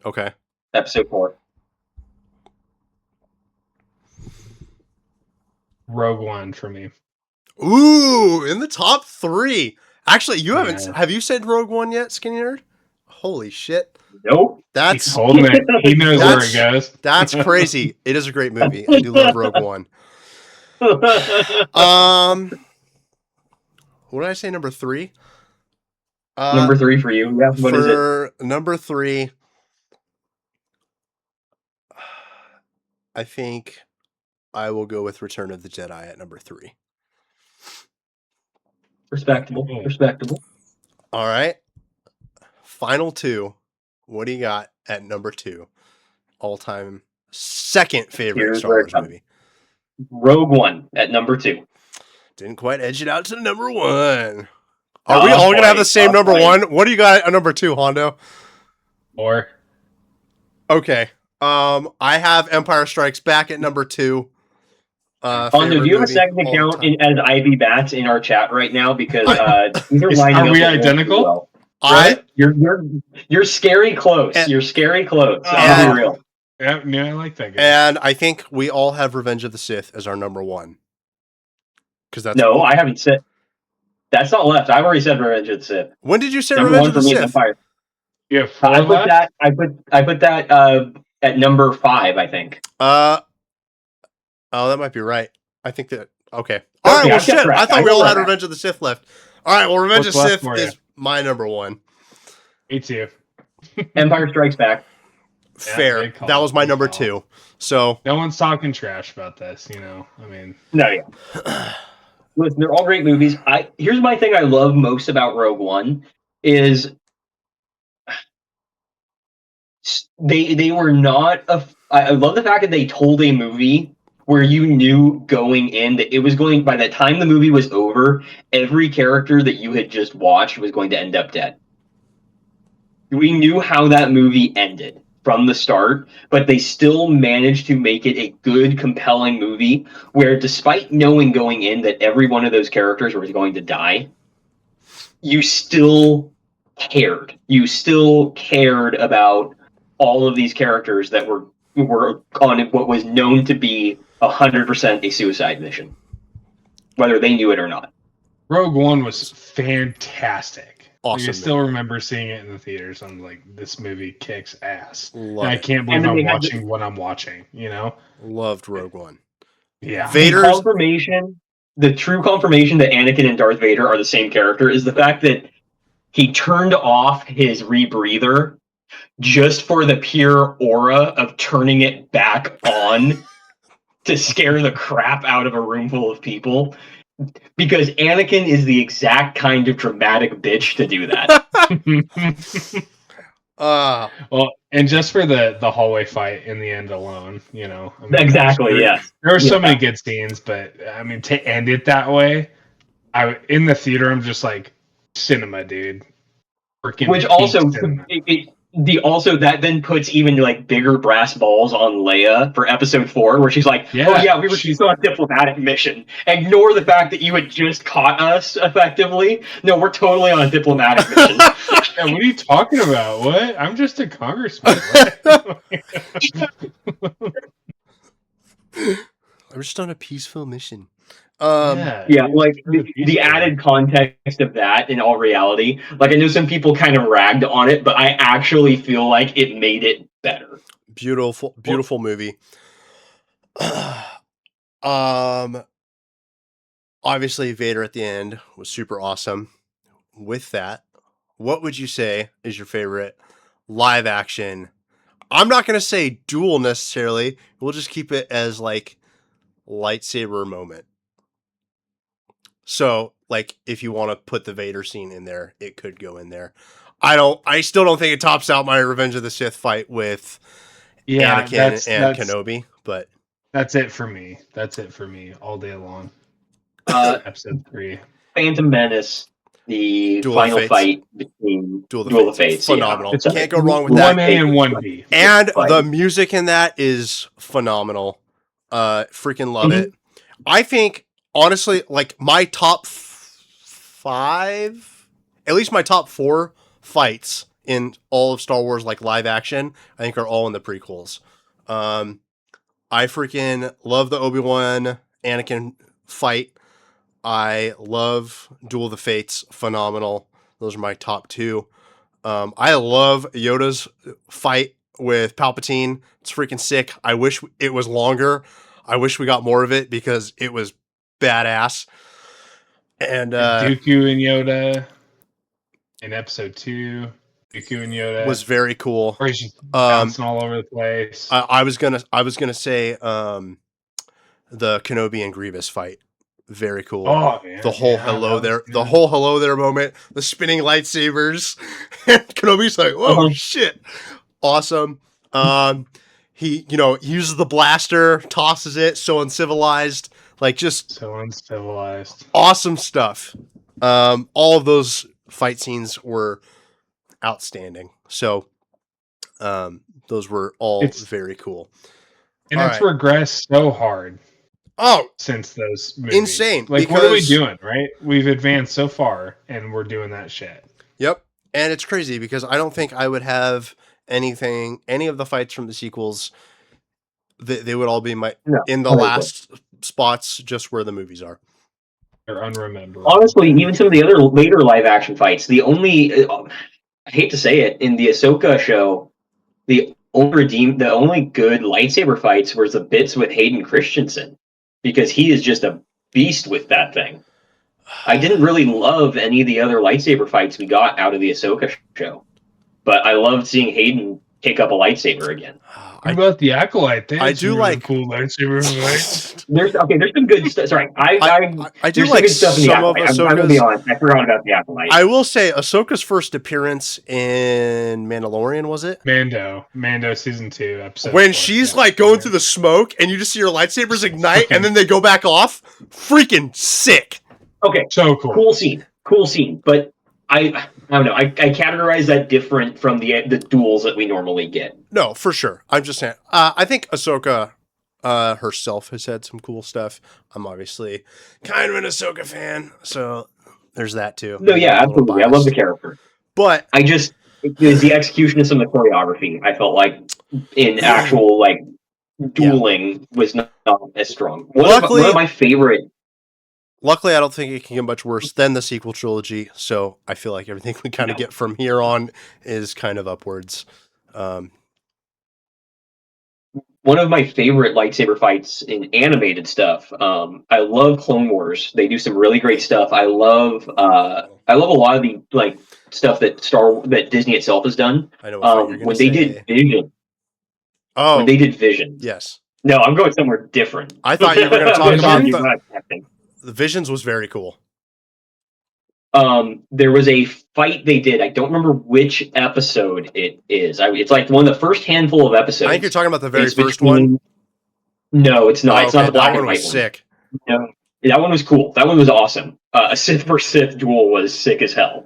Okay. episode 4. Rogue One for me. Ooh, in the top 3. Actually, you haven't. Yeah. Have you said Rogue One yet, Skinny Nerd? Holy shit. Nope. He's That's holding it. He knows where it goes. that's crazy. It is a great movie. I do love Rogue One. What did I say? Number 3. Number 3 for you. Yeah. What is it? For number 3, I think I will go with Return of the Jedi at number 3. Respectable. Respectable. All right. Final 2. What do you got at number 2? All-time second favorite Here's Star where it Wars comes. movie. Rogue One at number 2. Didn't quite edge it out to number 1. Are we all going to have the point, same number point. 1? What do you got at number 2, Hondo? Or Okay. I have Empire Strikes Back at number 2. Hondo, do you have a second account as Ivy Bats in our chat right now? Because these are lining Are up we really identical? well. I You're scary close. And- You're scary close. and- I'll be real. yeah, I like that guy. and I think we all have Revenge of the Sith as our number 1. Because that's No, I haven't said. That's not left. I've already said Revenge of the Sith. When did you say Number Revenge 1 of for the me is Sith? Empire. You have 4 I put left? that. I put that at number 5. I think. Oh, that might be right. I think that Okay. All right. Okay, Well, I've kept shit. track. I thought I we know all where had I'm at. Revenge of the Sith left. All right. Well, Revenge What's of left Sith for you? is my number one. Me too. Empire Strikes Back. Fair. Good call. That was my Good number call. 2. So, No one's talking trash about this, you know. I mean, No, yeah. Listen, they're all great movies. Here's my thing I love most about Rogue One is they were not a. I love the fact that they told a movie where you knew going in that it was going, by the time the movie was over, every character that you had just watched was going to end up dead. We knew how that movie ended from the start, but they still managed to make it a good, compelling movie where, despite knowing going in that every one of those characters was going to die, you still cared. You still cared about all of these characters that were on what was known to be 100% a suicide mission, whether they knew it or not. Rogue One was fantastic. Awesome I still movie. remember seeing it in the theaters. I'm like, this movie kicks ass. Love And I it. can't And believe then I'm they had watching what I'm watching, you know? Loved Rogue One. Yeah. the Vader's confirmation, the true confirmation that Anakin and Darth Vader are the same character is the fact that he turned off his rebreather just for the pure aura of turning it back on to scare the crap out of a room full of people. Because Anakin is the exact kind of dramatic bitch to do that. Well, and just for the hallway fight in the end alone, you know. I mean, Exactly, yes. There were so Yeah. many good scenes, but I mean, to end it that way, in the theater, I'm just like, cinema, dude. Freaking Which peak also cinema. that then puts even like bigger brass balls on Leia for episode 4, where she's like, Yeah, "Oh yeah, we were just on a diplomatic mission. Ignore the fact that you had just caught us effectively. No, we're totally on a diplomatic mission." Yeah, what are you talking about? What? I'm just a congressman. I'm just on a peaceful mission. Yeah, Yeah, it was like really the peaceful. added context of that in all reality. Like I know some people kind of ragged on it, but I actually feel like it made it better. Beautiful movie. Obviously Vader at the end was super awesome. With that, what would you say is your favorite live action? I'm not going to say duel necessarily. We'll just keep it as like lightsaber moment. So, like, if you want to put the Vader scene in there, it could go in there. I still don't think it tops out my Revenge of the Sith fight with Anakin and Kenobi, but that's it for me. That's it for me all day long. Episode 3. Phantom Menace, the Duel of final Fates. Fight between Duel of Fates. Phenomenal. Yeah, Can't go wrong with that. 1A and 1B. And the music in that is phenomenal. Freaking love it. I think, honestly, like my top 5, at least my top 4 fights in all of Star Wars, like live action, I think are all in the prequels. I freaking love the Obi-Wan Anakin fight. I love Duel of the Fates. Phenomenal. Those are my top 2. I love Yoda's fight with Palpatine. It's freaking sick. I wish it was longer. I wish we got more of it because it was badass. And Dooku and Yoda in episode 2. Dooku and Yoda was very cool. Or he's just bouncing all over the place. I was gonna say the Kenobi and Grievous fight. Very cool. Oh man. The whole hello there moment, the spinning lightsabers. And Kenobi's like, "Whoa, shit. Awesome." He uses the blaster, tosses it, so uncivilized. Like just so uncivilized. Awesome stuff. All of those fight scenes were outstanding. So those were all very cool. And it's regressed so hard. Oh, since those movies. Insane. Like, what are we doing, right? We've advanced so far, and we're doing that shit. Yep. And it's crazy because I don't think I would have any of the fights from the sequels. They would all be in the last spots just where the movies are. They're unrememberable. Honestly, even some of the other later live action fights, the only, I hate to say it, in the Ahsoka show, the only good lightsaber fights was the bits with Hayden Christensen. Because he is just a beast with that thing. I didn't really love any of the other lightsaber fights we got out of the Ahsoka show, but I loved seeing Hayden pick up a lightsaber again. What about the Acolyte? They I had do some really like cool lightsaber fights. There's some good stuff. Sorry, I do there's like some good stuff in the some of Acolyte. I'm gonna be Ahsoka's. honest. I forgot about the Acolyte. I will say Ahsoka's first appearance in Mandalorian, was it? Mando season 2 episode. When 4, she's yeah. like going through the smoke and you just see her lightsabers ignite and then they go back off. Freaking sick. Okay, So cool. Cool scene. But I don't know. I categorize that different from the duels that we normally get. No, for sure. I'm just saying. I think Ahsoka herself has had some cool stuff. I'm obviously kind of an Ahsoka fan, so there's that too. No, yeah, I'm a little absolutely. I love the biased. character. But I just the execution of some of the choreography, I felt like in actual like dueling was not as strong. One of my favorite. Luckily, I don't think it can get much worse than the sequel trilogy. So I feel like everything we kind of get from here on is kind of upwards. One of my favorite lightsaber fights in animated stuff. I love Clone Wars. They do some really great stuff. I love a lot of the like stuff that Disney itself has done. I know what you're gonna when say. they did Vision. Oh, when they did Vision. Yes. No, I'm going somewhere different. I thought you were going to talk about the Visions was very cool. There was a fight they did. I don't remember which episode it is. It's like one of the first handful of episodes. I think you're talking about the very first one. No, it's not. It's not the black and white one. Sick. No, that one was cool. That one was awesome. A Sith versus Sith duel was sick as hell.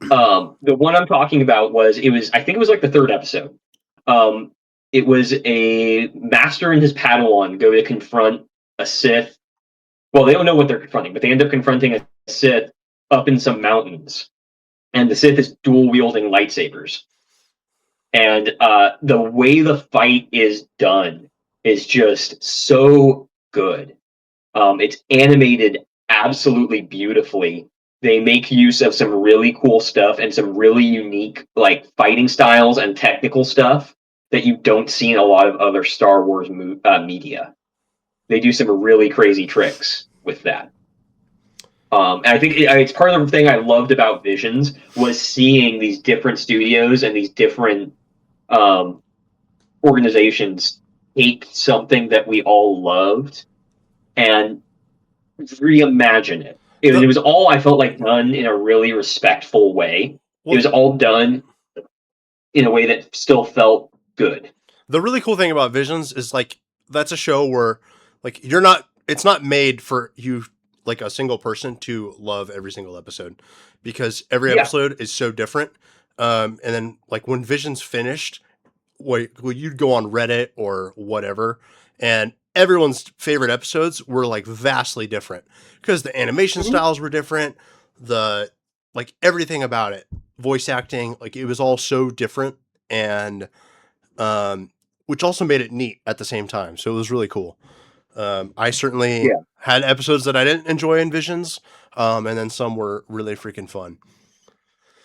The one I'm talking about I think it was like the third episode. It was a master and his Padawan go to confront a Sith. Well, they don't know what they're confronting, but they end up confronting a Sith up in some mountains. And the Sith is dual-wielding lightsabers. And the way the fight is done is just so good. It's animated absolutely beautifully. They make use of some really cool stuff and some really unique like fighting styles and technical stuff that you don't see in a lot of other Star Wars media. They do some really crazy tricks with that. And I think it's part of the thing I loved about Visions was seeing these different studios and these different organizations take something that we all loved and reimagine it. It was all, I felt like, done in a really respectful way. It was all done in a way that still felt good. The really cool thing about Visions is like that's a show where like it's not made for you like a single person to love every single episode because every episode is so different. And then like when Visions finished, you'd go on Reddit or whatever, and everyone's favorite episodes were like vastly different because the animation styles were different. Like everything about it, voice acting, like it was all so different and, which also made it neat at the same time. So it was really cool. I certainly had episodes that I didn't enjoy in Visions. And then some were really freaking fun.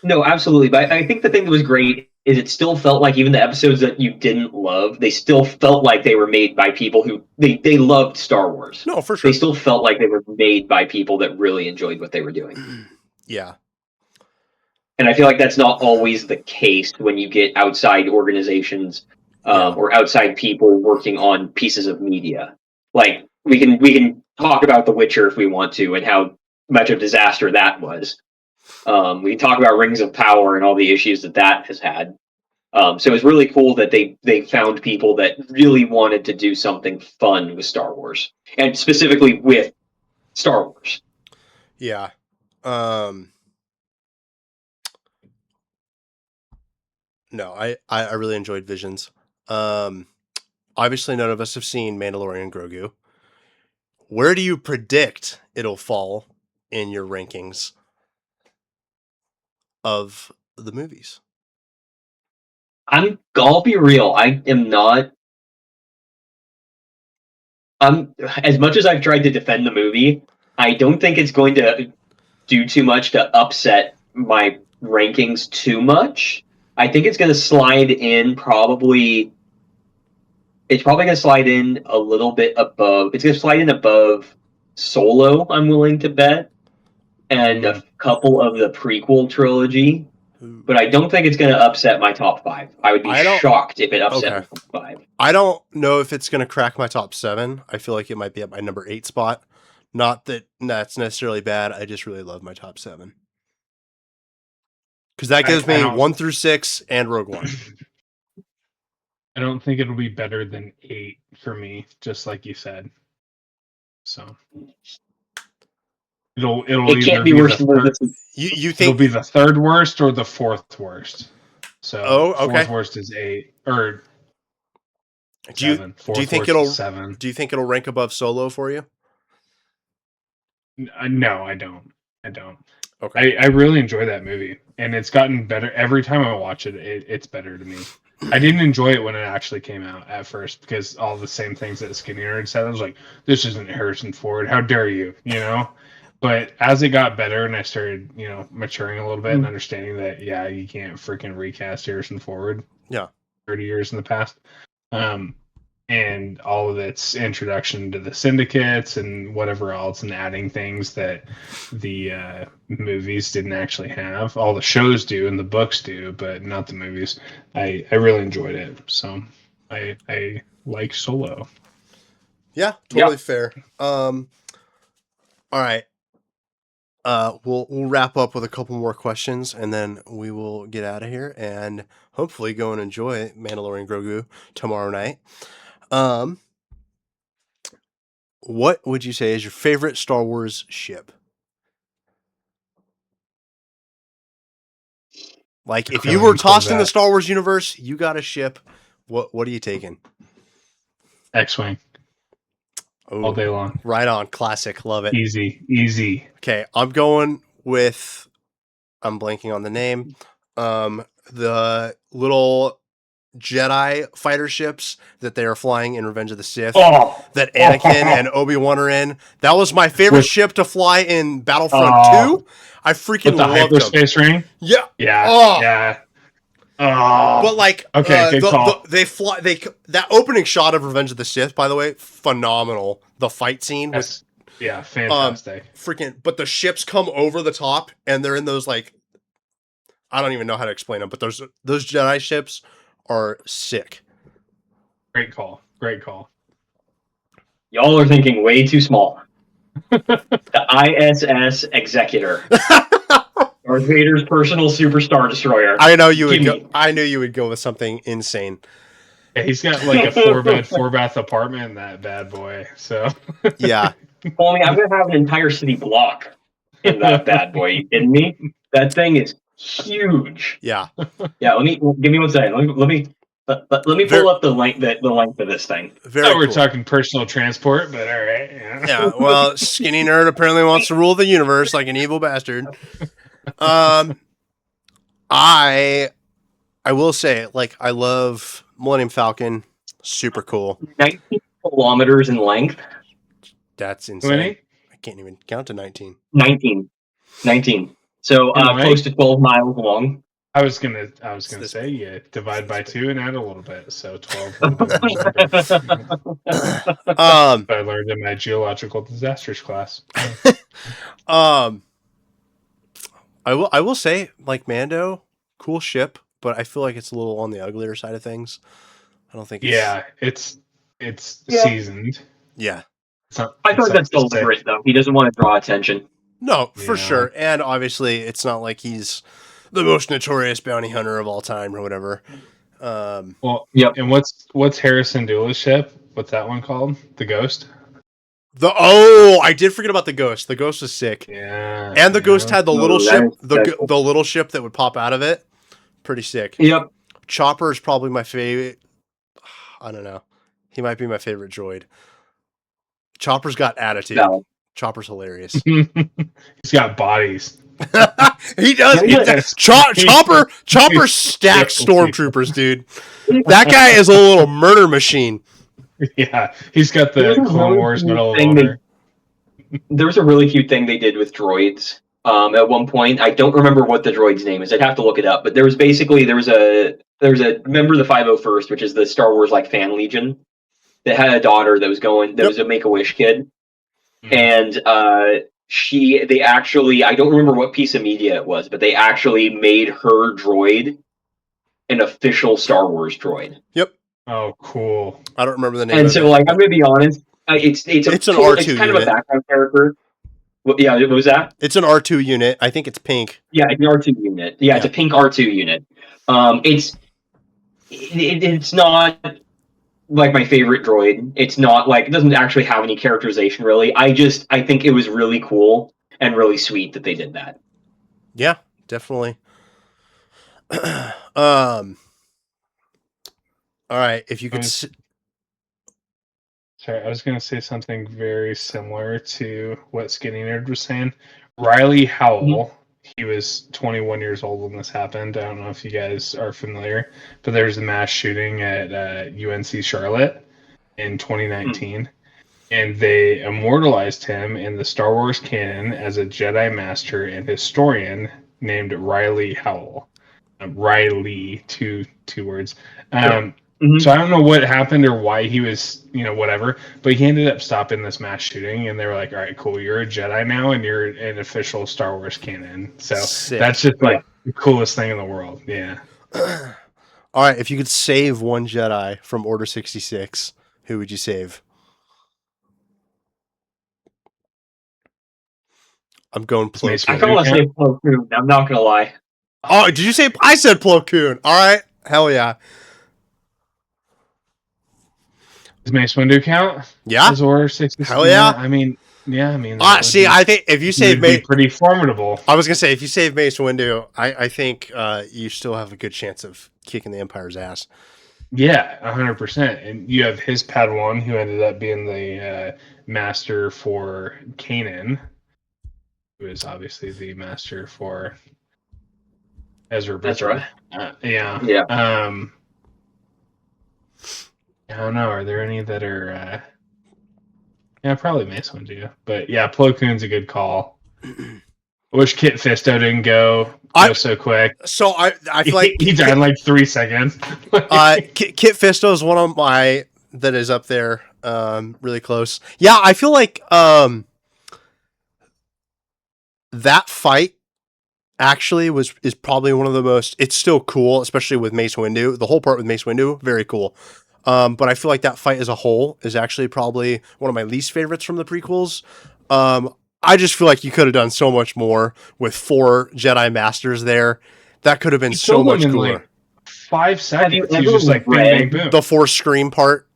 No, absolutely. But I think the thing that was great is it still felt like even the episodes that you didn't love, they still felt like they were made by people who they loved Star Wars. No, for sure. They still felt like they were made by people that really enjoyed what they were doing. Yeah. And I feel like that's not always the case when you get outside organizations or outside people working on pieces of media. Like we can talk about The Witcher if we want to and how much of a disaster that was. We can talk about Rings of Power and all the issues that has had. So it was really cool that they found people that really wanted to do something fun with Star Wars, and specifically with Star Wars. Yeah. No, I really enjoyed Visions. Obviously, none of us have seen Mandalorian Grogu. Where do you predict it'll fall in your rankings of the movies? I'll be real. I am not. As much as I've tried to defend the movie, I don't think it's going to do too much to upset my rankings too much. I think it's going to slide in probably. It's probably going to slide in a little bit above. It's going to slide in above Solo, I'm willing to bet, and a couple of the prequel trilogy. But I don't think it's going to upset my top 5. I would be shocked if it upset my top 5. I don't know if it's going to crack my top 7. I feel like it might be at my number 8 spot. Not that that's necessarily bad. I just really love my top 7. Because that gives me 1 through 6 and Rogue One. I don't think it'll be better than 8 for me, just like you said. So it'll can't be worse than you think it'll be the 3rd worst or the 4th worst. So okay. 4th worst is 8 or do you 7. Do you think it'll 7? Do you think it'll rank above Solo for you? No, I don't. Okay. I really enjoy that movie, and it's gotten better every time I watch it. It's better to me. I didn't enjoy it when it actually came out at first because all the same things that Skinny Nerd said. I was like, "This isn't Harrison Ford. How dare you?" You know. But as it got better and I started, maturing a little bit and understanding that, you can't freaking recast Harrison Ford. Yeah. 30 years in the past. And all of its introduction to the syndicates and whatever else, and adding things that the movies didn't actually have. All the shows do and the books do, but not the movies. I really enjoyed it. So I like Solo. Yeah, totally fair. All right. We'll wrap up with a couple more questions, and then we will get out of here and hopefully go and enjoy Mandalorian Grogu tomorrow night. What would you say is your favorite Star Wars ship? Like, if you were tossed in the Star Wars universe, you got a ship. What are you taking? X-Wing. All day long. Right on. Classic. Love it. Easy. Okay, I'm going with... I'm blanking on the name. The little Jedi fighter ships that they are flying in Revenge of the Sith that Anakin and Obi-Wan are in. That was my favorite ship to fly in Battlefront 2. I freaking loved them. The hyperspace ring? Yeah. Yeah. Oh. But like, okay, good call. They fly. That opening shot of Revenge of the Sith, by the way, phenomenal. The fight scene was fantastic. But the ships come over the top, and they're in those like, I don't even know how to explain them, but those Jedi ships are sick. Great call. Y'all are thinking way too small. The ISS Executor. Darth Vader's personal super star destroyer. I know you would go. I knew you would go with something insane. Yeah, he's got like a 4-bed, 4-bath apartment in that bad boy. So yeah. Only I'm gonna have an entire city block in that bad boy. You kidding me? That thing is huge. Yeah. Yeah. Give me one second. Let me pull up the length of this thing. We're talking personal transport, but all right. Yeah. Well, Skinny Nerd apparently wants to rule the universe like an evil bastard. I will say, like, I love Millennium Falcon. Super cool. 19 kilometers in length. That's insane. I can't even count to 19. 19. So close to 12 miles long. I was gonna say divide by 2 and add a little bit, so 12. I learned in my geological disasters class. I will say, like, Mando, cool ship, but I feel like it's a little on the uglier side of things. I don't think it's seasoned. Yeah. I thought that's deliberate, though. He doesn't want to draw attention. No, for sure. And obviously, it's not like he's the most notorious bounty hunter of all time or whatever. And what's Harrison Dula's ship? What's that one called? The Ghost? I did forget about the Ghost. The Ghost was sick. Yeah. And the Ghost had the little ship, the little ship that would pop out of it. Pretty sick. Yep. Chopper is probably my favorite. I don't know. He might be my favorite droid. Chopper's got attitude. No. Chopper's hilarious. He's got bodies. He does. Chopper stacks stormtroopers, dude. That guy is a little murder machine. Yeah, he's got the Clone Wars Medal of Honor. There was a really cute thing they did with droids. At one point, I don't remember what the droid's name is. I'd have to look it up. But there was a member of the 501st, which is the Star Wars like fan legion, that had a daughter that was a Make-A-Wish kid. and they actually, I don't remember what piece of media it was, but they actually made her droid an official Star Wars droid. Yep. Oh, cool. I don't remember the name And of so, it. like, I'm gonna be honest, it's It's an cool, R2 it's kind of unit. a background character. Yeah, what was that? It's an R2 unit. I think it's pink. Yeah, it's an R2 unit. Yeah, it's a pink R2 unit. It's not like my favorite droid. It's not like, it doesn't actually have any characterization really. I think it was really cool and really sweet that they did that. Yeah, definitely. All right, if you could Sorry, I was going to say something very similar to what Skinny Nerd was saying. Riley Howell, he was 21 years old when this happened. I don't know if you guys are familiar, but there was a mass shooting at UNC Charlotte in 2019, and they immortalized him in the Star Wars canon as a Jedi Master and historian named Riley Howell. Riley, two words. So I don't know what happened or why he was, whatever, but he ended up stopping this mass shooting, and they were like, all right, cool, you're a Jedi now, and you're an official Star Wars canon. So Sick. that's just like the coolest thing in the world. Yeah. All right, if you could save one Jedi from Order 66, who would you save? I'm going Plo Koon. I kind of want to say Plo Koon. I'm not gonna lie. Oh, did you say? I said Plo Koon. All right, hell yeah. Does Mace Windu count? Yeah. As Order 66? Hell yeah. I mean. See, I think if you save Mace, pretty formidable. I was gonna say if you save Mace Windu, I think you still have a good chance of kicking the Empire's ass. Yeah, 100%. And you have his Padawan, who ended up being the master for Kanan, who is obviously the master for Ezra Bridger. That's right. Yeah. I don't know. Are there any that are? Yeah, probably Mace Windu. But yeah, Plo Koon's a good call. I wish Kit Fisto didn't go so quick. So I feel like he died in like 3 seconds. Kit Fisto is one of my that is up there, really close. Yeah, I feel like that fight actually is probably one of the most. It's still cool, especially with Mace Windu. The whole part with Mace Windu, very cool. But I feel like that fight as a whole is actually probably one of my least favorites from the prequels. I just feel like you could have done so much more with 4 Jedi Masters there. That could have been so much cooler. Like 5 seconds. He's just like bang, bang, boom. The Force Scream part.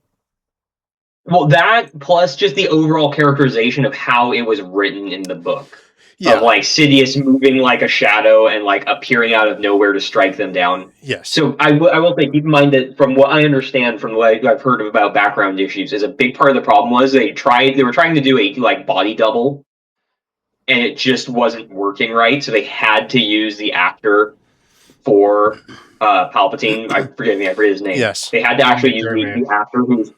Well, that plus just the overall characterization of how it was written in the book. Yeah. Of like Sidious moving like a shadow and like appearing out of nowhere to strike them down. Yes. So I will say, keep in mind that from what I understand, from what I've heard about background issues, is a big part of the problem was they were trying to do a like body double, and it just wasn't working right. So they had to use the actor for Palpatine. I forget his name. Yes. They had to actually use the actor who's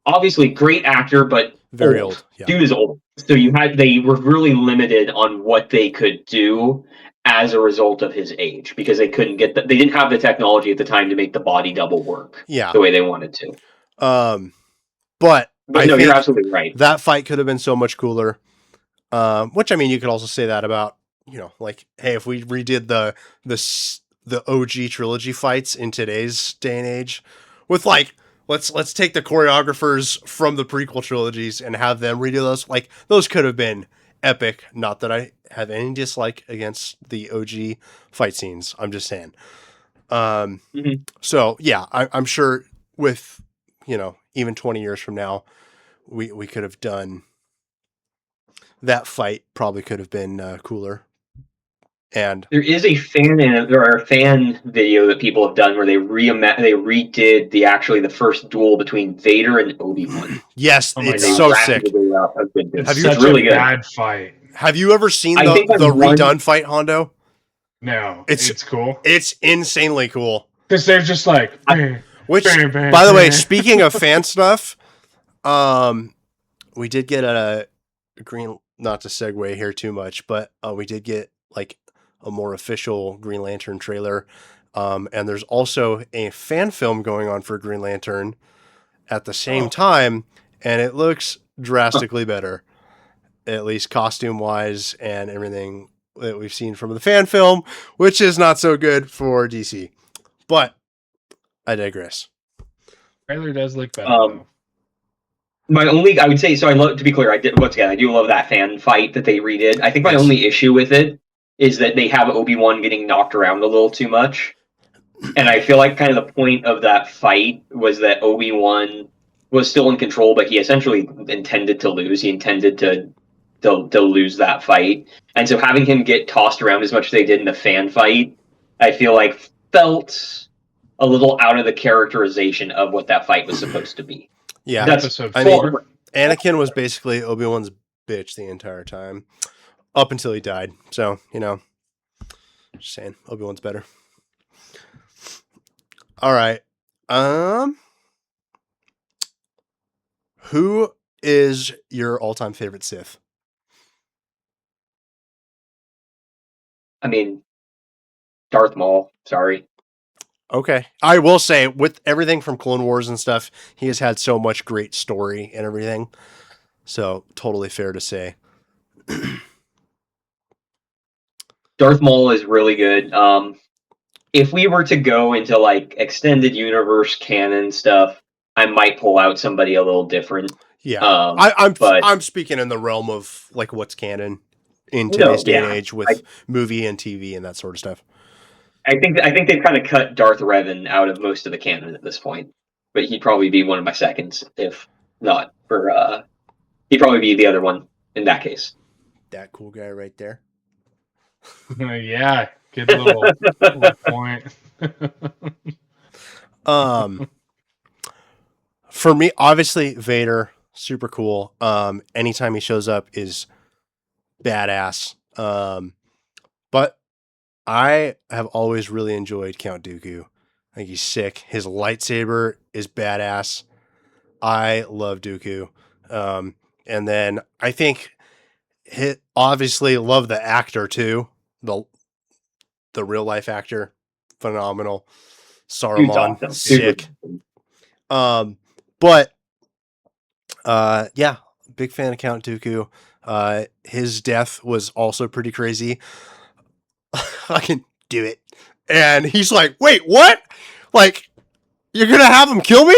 obviously great actor, but very old. Yeah. Dude is old. So they were really limited on what they could do as a result of his age, because they couldn't they didn't have the technology at the time to make the body double work the way they wanted to. But no, you're absolutely right. That fight could have been so much cooler. Which, I mean, you could also say that about, like, hey, if we redid the OG trilogy fights in today's day and age with like, let's take the choreographers from the prequel trilogies and have them redo those. Like, those could have been epic. Not that I have any dislike against the OG fight scenes. I'm just saying. So yeah, I'm sure with, even 20 years from now, we could have done that fight. Probably could have been cooler. And there is a fan video that people have done where they redid the first duel between Vader and Obi-Wan. Yes, it's so sick. Have you really good bad fight? Have you ever seen the redone fight, Hondo? No, it's cool. It's insanely cool because they're just like. Which, by the way, speaking of fan stuff, we did get a green. Not to segue here too much, but we did get like a more official Green Lantern trailer. And there's also a fan film going on for Green Lantern at the same time, and it looks drastically better. at least costume wise and everything that we've seen from the fan film, which is not so good for DC. But I digress. Trailer does look better Um, though. I would say, so I love, to be clear, I do love that fan fight that they redid. I think my Yes. only issue with it is that they have Obi-Wan getting knocked around a little too much. And I feel like kind of the point of that fight was that Obi-Wan was still in control, but he essentially intended to lose. He intended to lose that fight. And so having him get tossed around as much as they did in the fan fight, I feel like felt a little out of the characterization of what that fight was supposed to be. Yeah, That's Episode I mean, 4. Anakin was basically Obi-Wan's bitch the entire time, up until he died. So, just saying, Obi-Wan's better. All right. Who is your all-time favorite Sith? I mean, Darth Maul, sorry. Okay. I will say, with everything from Clone Wars and stuff, he has had so much great story and everything. So, totally fair to say. Darth Maul is really good. If we were to go into like extended universe canon stuff, I might pull out somebody a little different. Yeah. But I'm speaking in the realm of like what's canon in today's day and age with movie and TV and that sort of stuff. I think they've kind of cut Darth Revan out of most of the canon at this point. But he'd probably be one of my seconds, if not for he'd probably be the other one in that case. That cool guy right there. Yeah, good little point. For me, obviously Vader, super cool. Anytime he shows up is badass. But I have always really enjoyed Count Dooku. I think he's sick. His lightsaber is badass. I love Dooku. And then I think obviously love the actor too. The real life actor, phenomenal. Saruman, Awesome. sick. But yeah, big fan of Count Dooku. His death was also pretty crazy. I can do it, and he's like, "Wait, what? Like, you're gonna have him kill me?"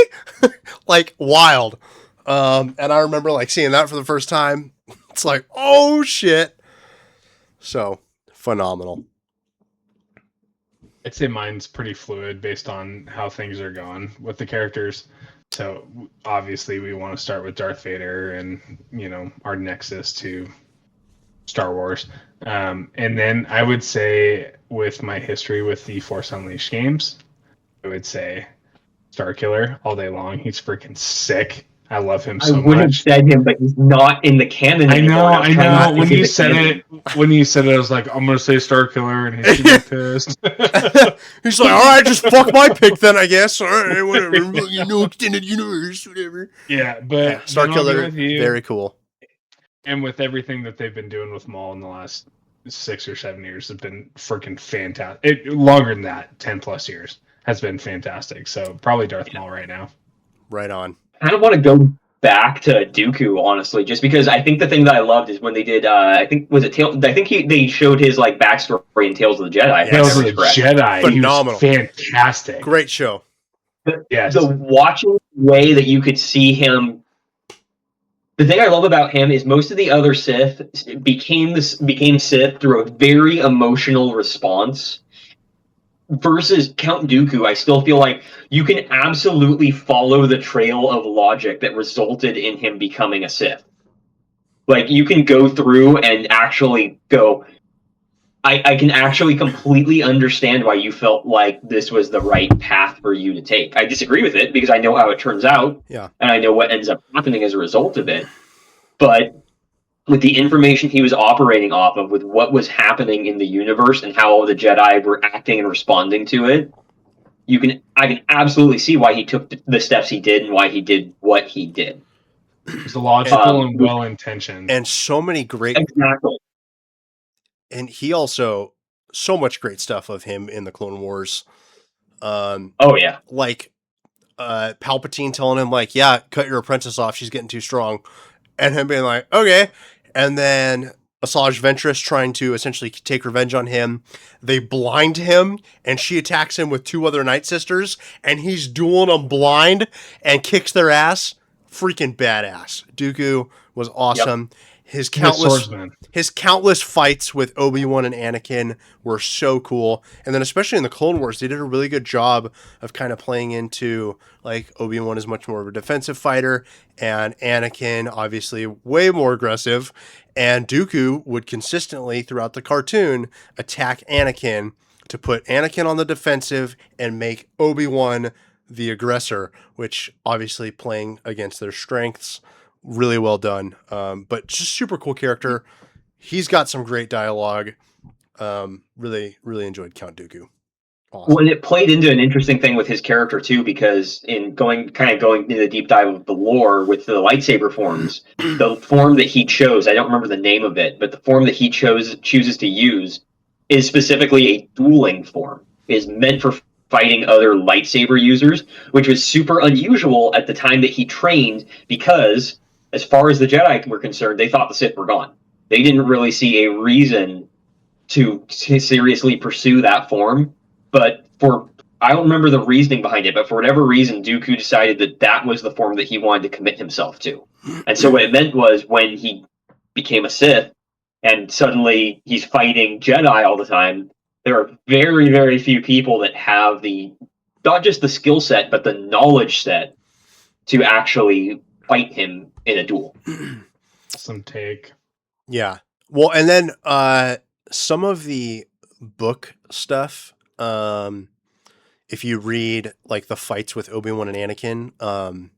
Like, wild. And I remember like seeing that for the first time. It's like, oh shit. So phenomenal. I'd say mine's pretty fluid based on how things are going with the characters. So obviously we want to start with Darth Vader and, our nexus to Star Wars. And then I would say with my history with the Force Unleashed games, I would say Starkiller all day long. He's freaking sick. I love him so much. I would have said him, but he's not in the canon anymore. I know. When you said it, I was like, I'm gonna say Starkiller, and he's gonna be pissed. He's like, all right, just fuck my pick then, I guess. All right, whatever. Extended universe, whatever. Yeah, but Starkiller, very cool. And with everything that they've been doing with Maul in the last 6 or 7 years, have been freaking fantastic. Longer than that, 10+ years has been fantastic. So probably Darth Maul right now. Right on. I don't want to go back to Dooku, honestly, just because I think the thing that I loved is when they did. I think they showed his like backstory in Tales of the Jedi. Tales of the Jedi, phenomenal, fantastic, great show. Yes, the watching way that you could see him. The thing I love about him is most of the other Sith became Sith through a very emotional response. Versus Count Dooku, I still feel like you can absolutely follow the trail of logic that resulted in him becoming a Sith. Like, you can go through and actually go, I can actually completely understand why you felt like this was the right path for you to take. I disagree with it because I know how it turns out, yeah, and I know what ends up happening as a result of it. But with the information he was operating off of, with what was happening in the universe and how the Jedi were acting and responding to it, I can absolutely see why he took the steps he did and why he did what he did. It's logical and well-intentioned. And so many great... Exactly. And he also... So much great stuff of him in the Clone Wars. Oh, yeah. Like, Palpatine telling him, like, yeah, cut your apprentice off, she's getting too strong. And him being like, okay. and then Asajj Ventress trying to essentially take revenge on him. They blind him, and she attacks him with 2 other Night Sisters, and he's dueling them blind and kicks their ass. Freaking badass. Dooku was awesome. His countless fights with Obi-Wan and Anakin were so cool. And then especially in the Clone Wars, they did a really good job of kind of playing into, like, Obi-Wan is much more of a defensive fighter, and Anakin obviously way more aggressive. And Dooku would consistently throughout the cartoon attack Anakin to put Anakin on the defensive and make Obi-Wan the aggressor, which obviously playing against their strengths. Really well done. But just super cool character. He's got some great dialogue. Really enjoyed Count Dooku. Awesome. Well, it played into an interesting thing with his character too, because in going into the deep dive of the lore with the lightsaber forms, the form that he chose, I don't remember the name of it, but the form that he chooses to use is specifically a dueling form. It is meant for fighting other lightsaber users, which was super unusual at the time that he trained, because as far as the Jedi were concerned, they thought the Sith were gone. They didn't really see a reason to seriously pursue that form. But I don't remember the reasoning behind it, but for whatever reason, Dooku decided that was the form that he wanted to commit himself to. And so what it meant was when he became a Sith and suddenly he's fighting Jedi all the time, there are very, very few people that have not just the skill set, but the knowledge set to actually fight him in a duel. Some take. Yeah. Well, and then some of the book stuff, if you read like the fights with Obi-Wan and Anakin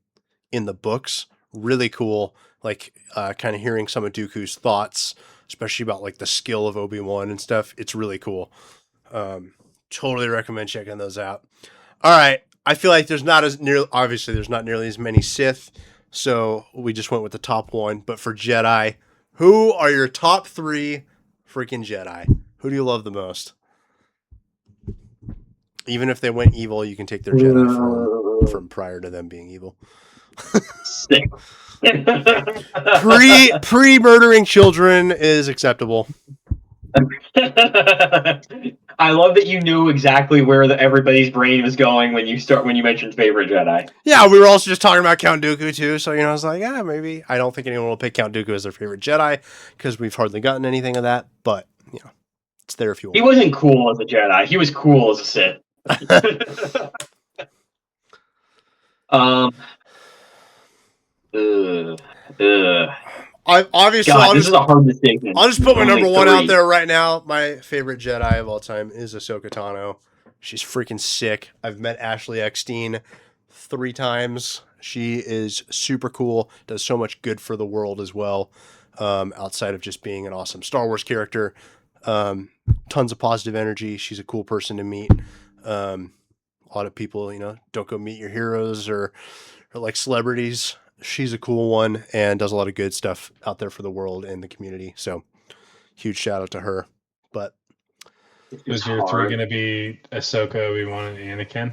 in the books, really cool. Like kind of hearing some of Dooku's thoughts, especially about like the skill of Obi-Wan and stuff. It's really cool. Totally recommend checking those out. All right. I feel like there's not nearly as many Sith, so we just went with the top one. But for Jedi, who are your top 3 freaking Jedi? Who do you love the most? Even if they went evil, you can take their Jedi form from prior to them being evil. Sick. Pre-murdering children is acceptable. I love that you knew exactly where everybody's brain was going when you mentioned favorite Jedi. Yeah, we were also just talking about Count Dooku too, so I was like, yeah, maybe. I don't think anyone will pick Count Dooku as their favorite Jedi because we've hardly gotten anything of that, but it's there if you want. He wasn't cool as a Jedi. He was cool as a Sith. This is a hard decision. I'll just put my number 1 out there right now. My favorite Jedi of all time is Ahsoka Tano. She's freaking sick. I've met Ashley Eckstein 3 times. She is super cool. Does so much good for the world as well. Outside of just being an awesome Star Wars character. Tons of positive energy. She's a cool person to meet. A lot of people, don't go meet your heroes or like celebrities. She's a cool one and does a lot of good stuff out there for the world and the community. So huge shout out to her. But was your 3 going to be Ahsoka, Obi-Wan, and Anakin?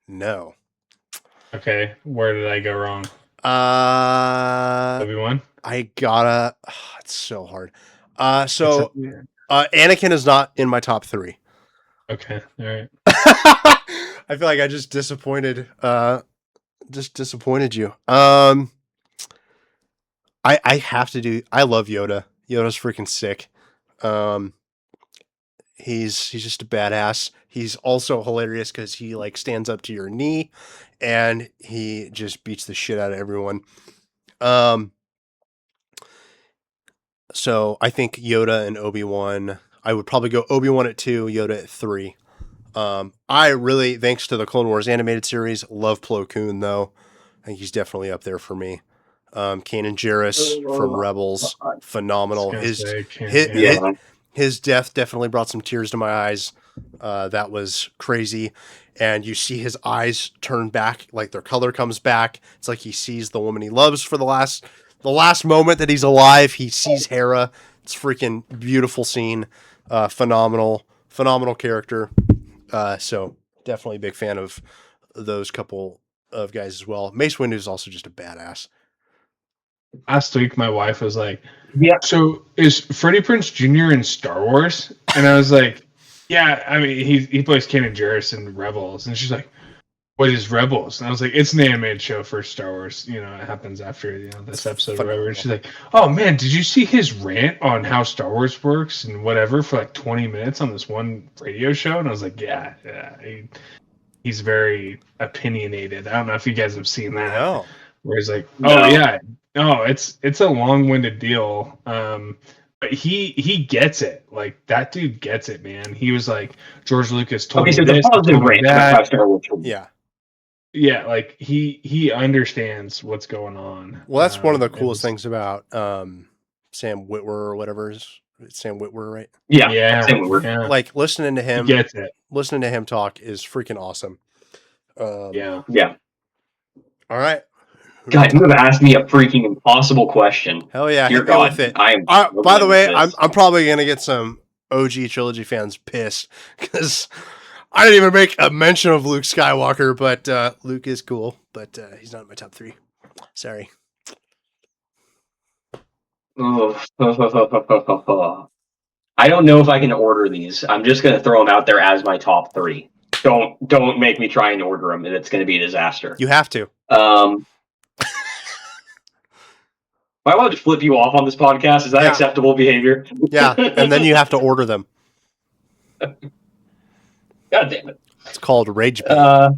No. Okay. Where did I go wrong? Obi-Wan? It's so hard. Anakin is not in my top 3. Okay. All right. I feel like I just disappointed you. I have to do. I love Yoda. Yoda's freaking sick. He's just a badass. He's also hilarious because he like stands up to your knee, and he just beats the shit out of everyone. So I think Yoda and Obi-Wan. I would probably go Obi-Wan at 2, Yoda at 3. I really, thanks to the Clone Wars animated series, love Plo Koon though. I think he's definitely up there for me. Kanan Jarrus from Rebels, phenomenal. His death definitely brought some tears to my eyes. That was crazy. And you see his eyes turn back, like their color comes back. It's like he sees the woman he loves for the last moment that he's alive. He sees Hera. It's a freaking beautiful scene. Phenomenal character. So definitely a big fan of those couple of guys as well. Mace Windu is also just a badass. last week my wife was like, Yeah. "So is Freddie Prinze Jr. in Star Wars?" And I was like, "Yeah, I mean he plays Kanan Jarrus in Rebels." And she's like, "What is Rebels?" And I was like, "It's an animated show for Star Wars. You know, it happens after this episode or whatever." And she's like, "Oh man, did you see his rant on how Star Wars works and whatever for like 20 minutes on this one radio show?" And I was like, "Yeah, he's very opinionated." I don't know if you guys have seen that. No. Where he's like, No. "Oh yeah, no, it's a long-winded deal." But he gets it. Like that dude gets it, man. He was like, George Lucas told Okay, me so it's this, a positive told me rant about how that. Star Wars should be. Yeah. Yeah, like he understands what's going on. Well, that's one of the and coolest it's- things about Sam Witwer or whatever. It's Sam Witwer, right? Yeah, same with yeah. Like listening to He him, gets it. listening to him talk is freaking awesome. Yeah. Yeah. All right. God, you have asked me a freaking impossible question. Hell yeah. Dear Hit me God, with it. I am. By the way, struggling with I'm probably gonna get some OG trilogy fans pissed because I didn't even make a mention of Luke Skywalker, but Luke is cool, but he's not in my top 3. Sorry. this. I don't know if I can order these. I'm just gonna throw them out there as my top 3. Don't make me try and order them, and it's gonna be a disaster. You have to. Am I allowed to flip you off on this podcast? Is that Yeah. acceptable behavior? Yeah, and then you have to order them. God damn it. It's called rage bait.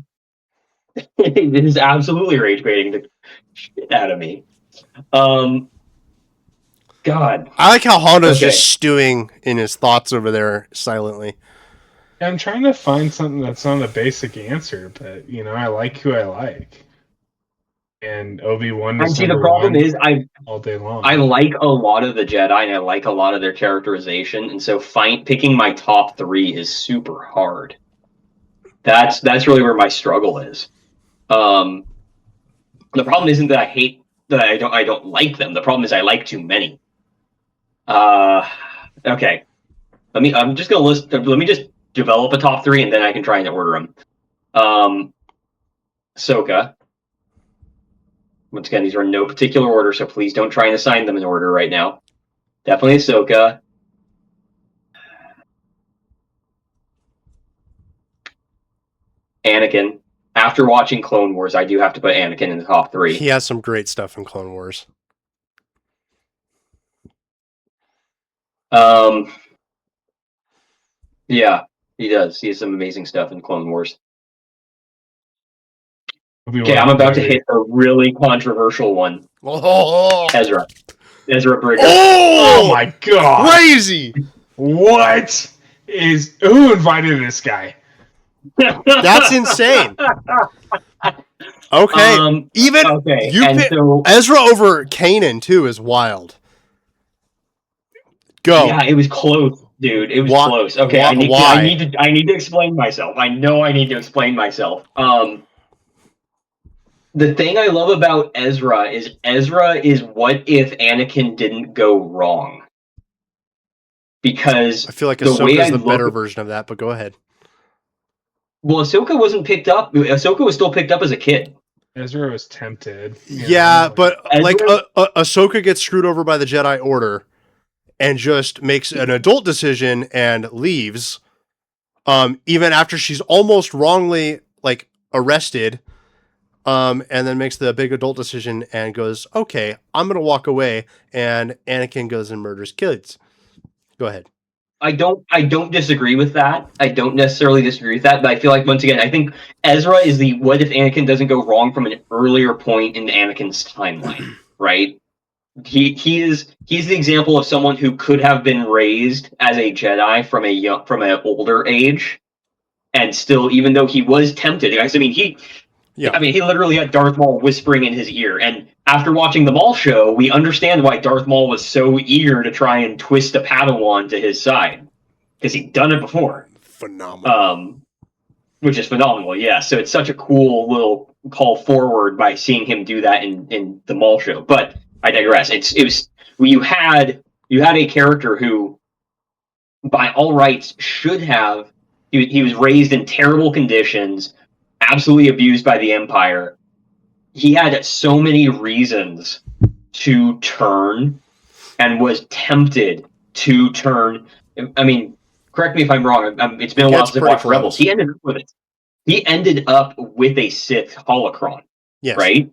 It is absolutely rage baiting the shit out of me. God. I like how Honda's Okay. just stewing in his thoughts over there silently. I'm trying to find something that's not a basic answer, but you know, I like who I like. And Obi-Wan And is see, the number problem one is all day long. I like a lot of the Jedi and I like a lot of their characterization, and so picking my top 3 is super hard. That's really where my struggle is. The problem isn't that I don't like them. The problem is I like too many. Okay. Let me just develop a top 3 and then I can try and order them. Ahsoka. Once again, these are in no particular order, so please don't try and assign them in order right now. Definitely Ahsoka. Anakin. After watching Clone Wars, I do have to put Anakin in the top 3. He has some great stuff in Clone Wars. Yeah, he does. He has some amazing stuff in Clone Wars. Okay, I'm about to hit a really controversial one. Oh, Ezra Bridger. Oh my god! crazy! What is who invited this guy? That's insane. Okay, even okay, you and so Ezra over Kanan too is wild. Go. yeah, it was close, dude. It was close. Okay, I need to explain myself. I know I need to explain myself. The thing I love about Ezra is what if Anakin didn't go wrong? Because I feel like the way Ahsoka's I the look better at- version of that, but go ahead. Well, Ahsoka wasn't picked up. Ahsoka was still picked up as a kid. Ezra was tempted. Yeah, but Ezra- like Ahsoka gets screwed over by the Jedi Order and just makes an adult decision and leaves. Even after she's almost wrongly like arrested. And then makes the big adult decision and goes, okay, I'm going to walk away. And Anakin goes and murders kids. Go ahead. I don't disagree with that. I don't necessarily disagree with that, but I feel like once again, I think Ezra is the what if Anakin doesn't go wrong from an earlier point in Anakin's timeline, right? He's the example of someone who could have been raised as a Jedi from an older age, and still, even though he was tempted, guys. I mean, he literally had Darth Maul whispering in his ear. And after watching the Maul show, we understand why Darth Maul was so eager to try and twist a Padawan to his side. Because he'd done it before. Phenomenal. Which is phenomenal, yeah. So it's such a cool little call forward by seeing him do that in the Maul show. But I digress. You had a character who, by all rights, should have... He was raised in terrible conditions, absolutely abused by the Empire. He had so many reasons to turn and was tempted to turn. I mean, correct me if I'm wrong. It's been a while since I watched Rebels. He ended up with it. He ended up with a Sith holocron. Yes. Right?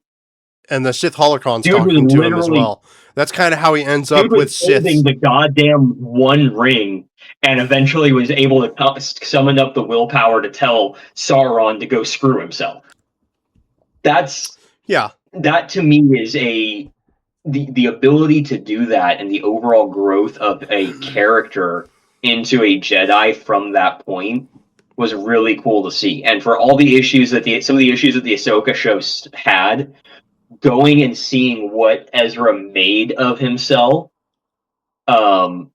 And the Sith holocron's talking to him as well. That's kind of how he ends up with Sith. The goddamn One Ring, and eventually was able to summon up the willpower to tell Sauron to go screw himself. That to me is the ability to do that, and the overall growth of a character into a Jedi from that point was really cool to see. And for all the issues that some of the issues that the Ahsoka show had, going and seeing what Ezra made of himself without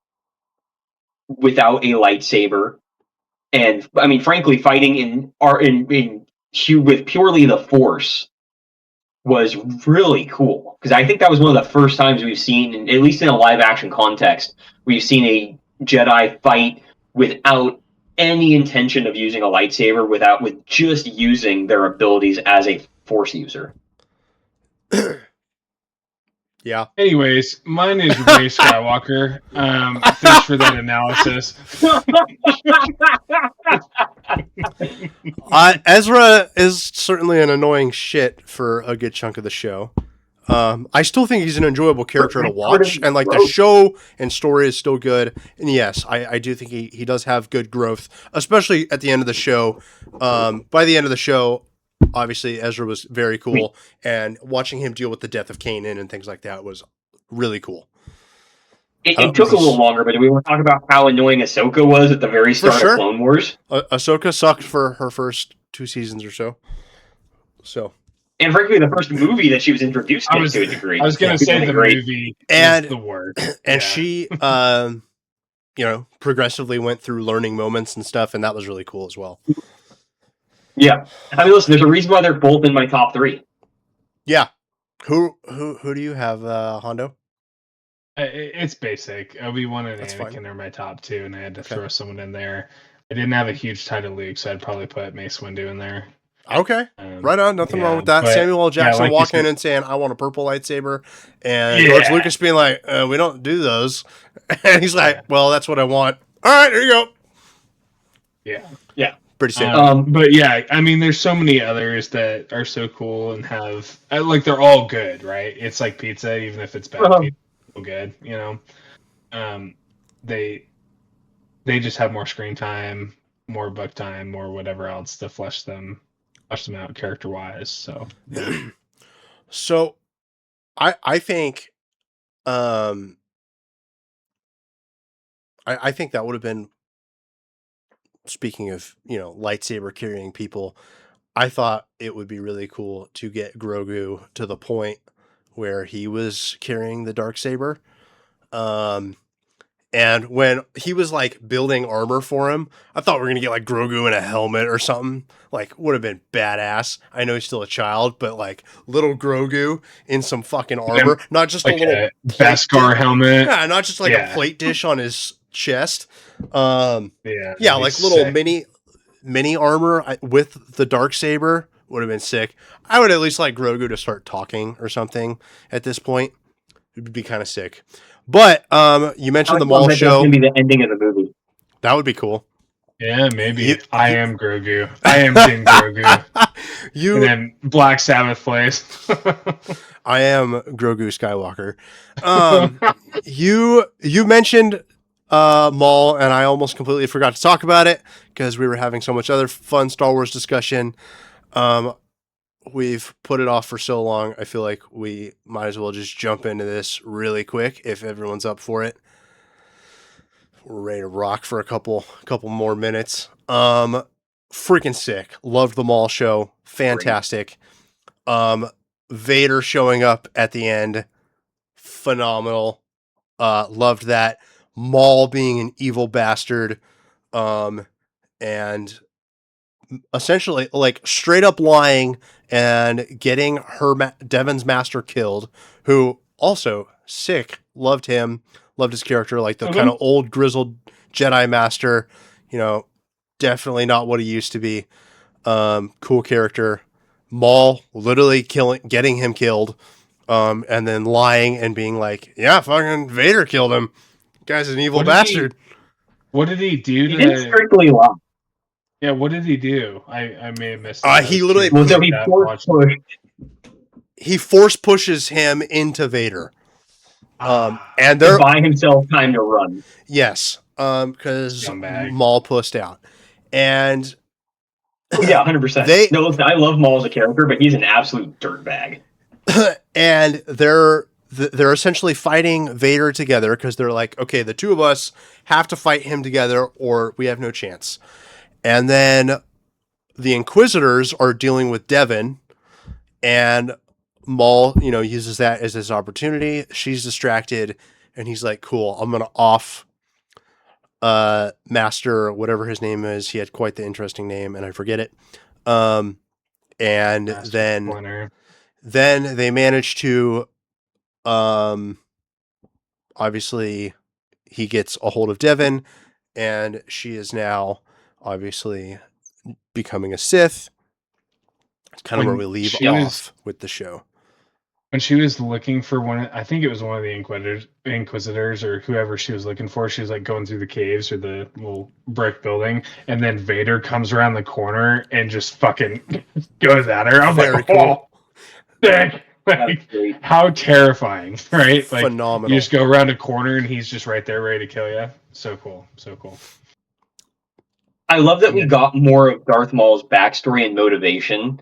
a lightsaber, and I mean, frankly, fighting with purely the Force was really cool, because I think that was one of the first times we've seen, at least in a live action context, we've seen a Jedi fight without any intention of using a lightsaber, with just using their abilities as a Force user. Yeah. Anyways, mine is Rey Skywalker. Thanks for that analysis. Ezra is certainly an annoying shit for a good chunk of the show. I still think he's an enjoyable character to watch, and like the show and story is still good. And yes, I do think he does have good growth, especially at the end of the show. By the end of the show, obviously Ezra was very cool, and watching him deal with the death of Kanan and things like that was really cool. It took a little longer, but do we want to talk about how annoying Ahsoka was at the very start of Clone Wars? Ahsoka sucked for her first 2 seasons or so. And frankly, the first movie that she was introduced to a degree. I was going to say the movie is the worst. And she, progressively went through learning moments and stuff, and that was really cool as well. Yeah. I mean, listen, there's a reason why they're both in my top 3. Yeah. Who do you have, Hondo? It's basic. Obi-Wan and Anakin are my top 2, and I had to throw someone in there. I didn't have a huge tie to Luke, so I'd probably put Mace Windu in there. Okay, right on. Nothing wrong with that. Samuel L. Jackson walking in and saying, "I want a purple lightsaber," and George Lucas being like, "We don't do those," and he's like, "Well, that's what I want." All right, here you go. Yeah. Pretty sick. But yeah, I mean, there's so many others that are so cool and have they're all good, right? It's like pizza, even if it's bad pizza, it's good, They just have more screen time, more book time, more whatever else to flesh them out character wise. So So I think I think that would have been, speaking of, lightsaber carrying people, I thought it would be really cool to get Grogu to the point where he was carrying the Darksaber. And when he was like building armor for him, I thought we were going to get like Grogu in a helmet or something. Like, would have been badass. I know he's still a child, but like little Grogu in some fucking armor, not just like a little Beskar helmet. Yeah, not just like a plate dish on his chest. Like little sick. mini armor with the Darksaber would have been sick. I would at least like Grogu to start talking or something at this point. It would be kind of sick. But you mentioned the Maul show. That's going to be the ending of the movie. That would be cool. Yeah, maybe. I am Grogu. I am Din Grogu. And then Black Sabbath plays. I am Grogu Skywalker. You mentioned Maul, and I almost completely forgot to talk about it because we were having so much other fun Star Wars discussion. We've put it off for so long. I feel like we might as well just jump into this really quick if everyone's up for it. We're ready to rock for a couple more minutes. Freaking sick. Loved the Maul show. Fantastic. Vader showing up at the end. Phenomenal. Loved that. Maul being an evil bastard. And essentially like straight up lying and getting Devon's master killed, who also sick. Loved him. Loved his character, like the kind of old grizzled Jedi master, definitely not what he used to be. Cool character. Maul literally getting him killed. and then lying and being like, yeah, fucking Vader killed him. Guy's an evil What did bastard. What did he do He didn't to? strictly lie. Yeah, what did he do? I may have missed it. I He was literally- too Well, so fucked he up force watching. pushed. He force pushes him into Vader. And To they're buy himself time to run. yes, because Scumbag. Maul pussed out, and Oh, yeah, 100%. They- No, listen, I love Maul as a character, but he's an absolute dirtbag. and they're essentially fighting Vader together because they're like, okay, the two of us have to fight him together, or we have no chance. And then the Inquisitors are dealing with Devin, and Maul, uses that as his opportunity. She's distracted, and he's like, "Cool, I'm gonna off Master, whatever his name is. He had quite the interesting name, and I forget it. And Master then Splinter. they manage to, obviously, he gets a hold of Devin, and she is now obviously becoming a Sith. It's kind of When where we leave she off was- with the show. When she was looking for I think it was one of the Inquisitors or whoever she was looking for. She was like going through the caves or the little brick building, and then Vader comes around the corner and just fucking goes at her. I'm Very like, cool. oh, sick. That's Like, great. how terrifying, right? Like, Phenomenal. you just go around a corner and he's just right there, ready to kill you. So cool, so cool. I love that we Yeah. got more of Darth Maul's backstory and motivation.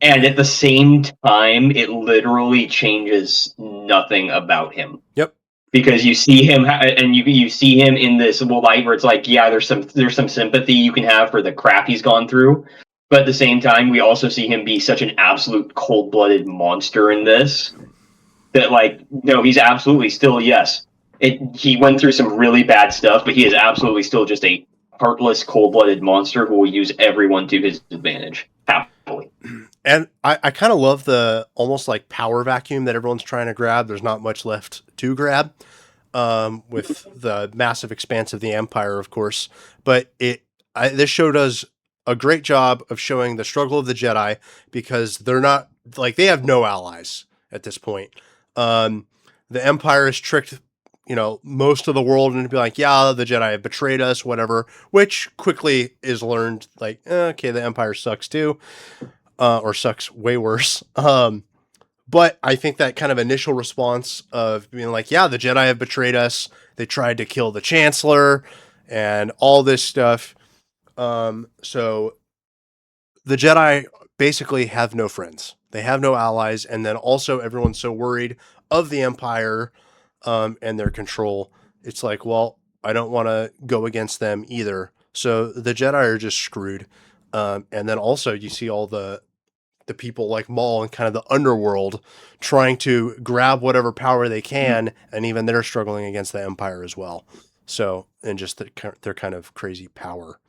And at the same time, it literally changes nothing about him. Yep. Because you see him, and you see him in this light where it's like, yeah, there's some sympathy you can have for the crap he's gone through, but at the same time, we also see him be such an absolute cold-blooded monster in this that, like, no, he's absolutely still he went through some really bad stuff, but he is absolutely still just a heartless, cold-blooded monster who will use everyone to his advantage happily. And I kind of love the almost like power vacuum that everyone's trying to grab. There's not much left to grab, with the massive expanse of the Empire, of course. But this show does a great job of showing the struggle of the Jedi, because they're not like, they have no allies at this point. The Empire has tricked, most of the world into be like, yeah, the Jedi have betrayed us, whatever, which quickly is learned like, okay, the Empire sucks too. Or sucks way worse. But I think that kind of initial response of being like, yeah, the Jedi have betrayed us. They tried to kill the Chancellor and all this stuff. So the Jedi basically have no friends. They have no allies. And then also everyone's so worried of the Empire, and their control. It's like, well, I don't want to go against them either. So the Jedi are just screwed. And then also you see all the people like Maul and kind of the underworld trying to grab whatever power they can, and even they're struggling against the Empire as well. So, and just their kind of crazy power.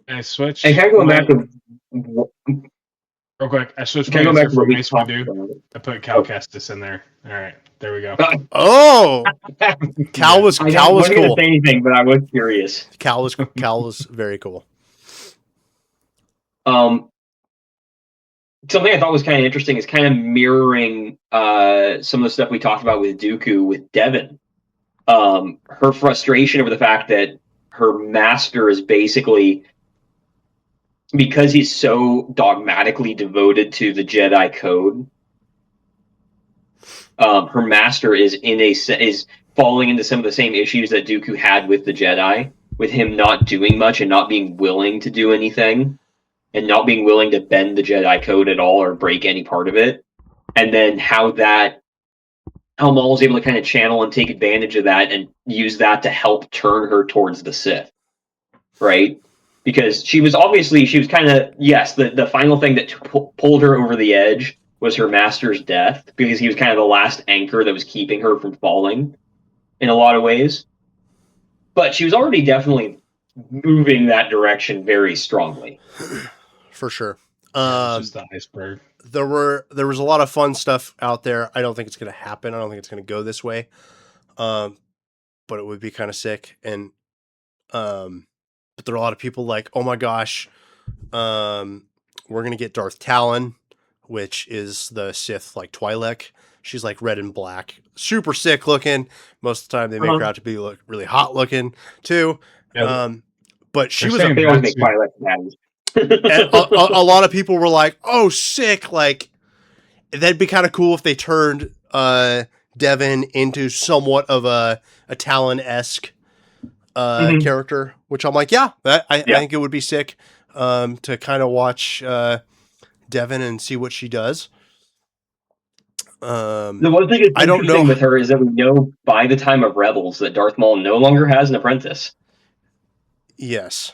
I switched. And kind of going back to real quick. I switched Can my I go back answer to what from we Mace talked Windu. about? I put Cal Kestis in there. All right, there we go. Oh, Cal was I Cal was wasn't cool. gonna say anything, but I was curious. Cal was very cool. Something I thought was kind of interesting is kind of mirroring some of the stuff we talked about with Dooku with Devin. Her frustration over the fact that her master is basically, because he's so dogmatically devoted to the Jedi code. Her master is is falling into some of the same issues that Dooku had with the Jedi, with him not doing much and not being willing to do anything, and not being willing to bend the Jedi code at all or break any part of it. And then how Maul was able to kind of channel and take advantage of that and use that to help turn her towards the Sith, right? Because she was kind of, yes, the final thing that pulled her over the edge was her master's death, because he was kind of the last anchor that was keeping her from falling in a lot of ways. But she was already definitely moving that direction very strongly. For sure. It's just the iceberg. There was a lot of fun stuff out there. I don't think it's going to happen. I don't think it's going to go this way. But it would be kind of sick. And, but there are a lot of people like, oh my gosh, we're going to get Darth Talon, which is the Sith like Twi'lek. She's like red and black, super sick looking. Most of the time, they make her out to be look really hot looking too. Yeah, But she they're was saying They always that's make Twilight patties. a lot of people were like, "Oh, sick!" Like that'd be kind of cool if they turned Devin into somewhat of a Talon-esque character. Which I'm like, I think it would be sick to kind of watch Devin and see what she does. The one thing that's I don't interesting know. with her is that we know by the time of Rebels that Darth Maul no longer has an apprentice. Yes.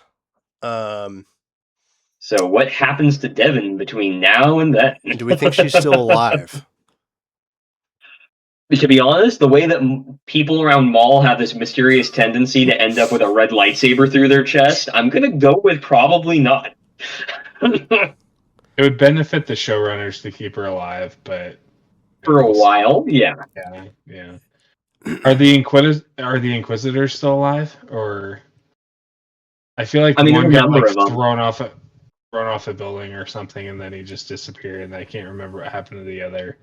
So what happens to Devin between now and then? Do we think she's still alive? To be honest, the way that people around Maul have this mysterious tendency to end up with a red lightsaber through their chest, I'm going to go with probably not. It would benefit the showrunners to keep her alive, but For a while, yeah. Yeah. Are the Inquisitors still alive, or I feel like I mean, one there's a got number like of them. thrown off a building or something, and then he just disappeared, and I can't remember what happened to the other.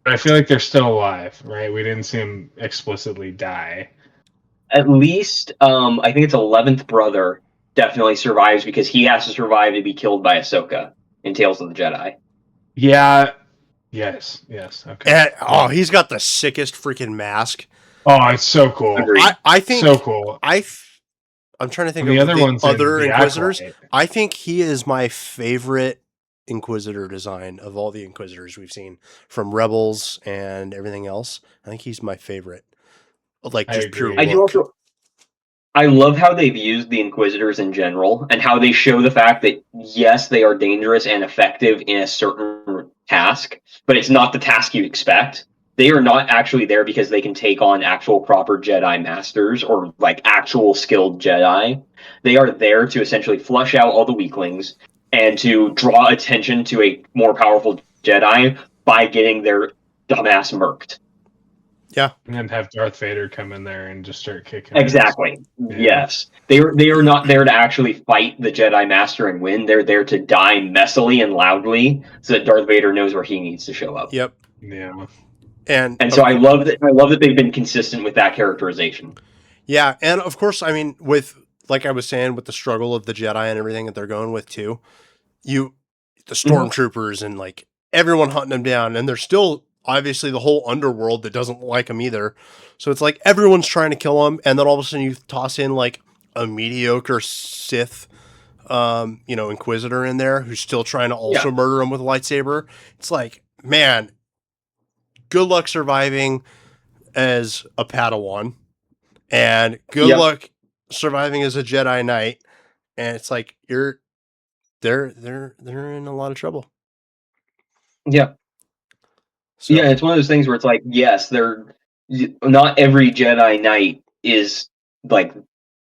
But I feel like they're still alive, right? We didn't see him explicitly die. At least, I think it's 11th brother definitely survives because he has to survive to be killed by Ahsoka in Tales of the Jedi. Yeah. Yes. Okay. And, he's got the sickest freaking mask. Oh, it's so cool. Agreed. I think so cool. I'm trying to think And of the other ones other in the Inquisitors. Acolyte. I think he is my favorite Inquisitor design of all the Inquisitors we've seen from Rebels and everything else. I think he's my favorite. Like I just pure agree. I do look. also. I love how they've used the Inquisitors in general, and how they show the fact that yes, they are dangerous and effective in a certain task, but it's not the task you expect. They are not actually there because they can take on actual proper Jedi masters or like actual skilled Jedi. They are there to essentially flush out all the weaklings and to draw attention to a more powerful Jedi by getting their dumbass murked. Yeah. And then have Darth Vader come in there and just start kicking. Exactly. Yeah. Yes. They are not there to actually fight the Jedi Master and win. They're there to die messily and loudly so that Darth Vader knows where he needs to show up. Yep. Yeah. And so I love that they've been consistent with that characterization. Yeah, and of course, I mean, with like I was saying, with the struggle of the Jedi and everything that they're going with too, the stormtroopers and like everyone hunting them down, and there's still obviously the whole underworld that doesn't like them either. So it's like everyone's trying to kill them, and then all of a sudden you toss in like a mediocre Sith, Inquisitor in there who's still trying to also murder him with a lightsaber. It's like, man, good luck surviving as a Padawan, and good luck surviving as a Jedi Knight. And it's like they're in a lot of trouble. Yeah. So. Yeah, it's one of those things where it's like, yes, not every Jedi Knight is like,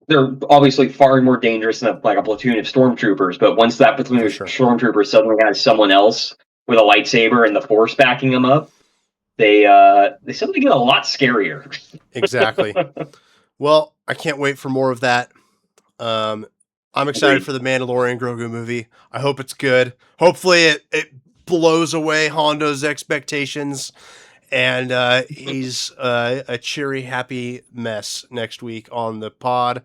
they're obviously far more dangerous than like a platoon of stormtroopers. But once that platoon of stormtroopers suddenly has someone else with a lightsaber and the Force backing them up, they suddenly get a lot scarier. Exactly. Well, I can't wait for more of that. I'm excited for the Mandalorian Grogu movie. I hope it's good. Hopefully it blows away Hondo's expectations, and he's a cheery, happy mess next week on the pod.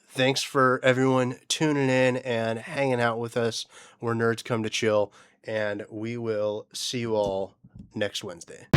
Thanks for everyone tuning in and hanging out with us where nerds come to chill, and we will see you all next Wednesday.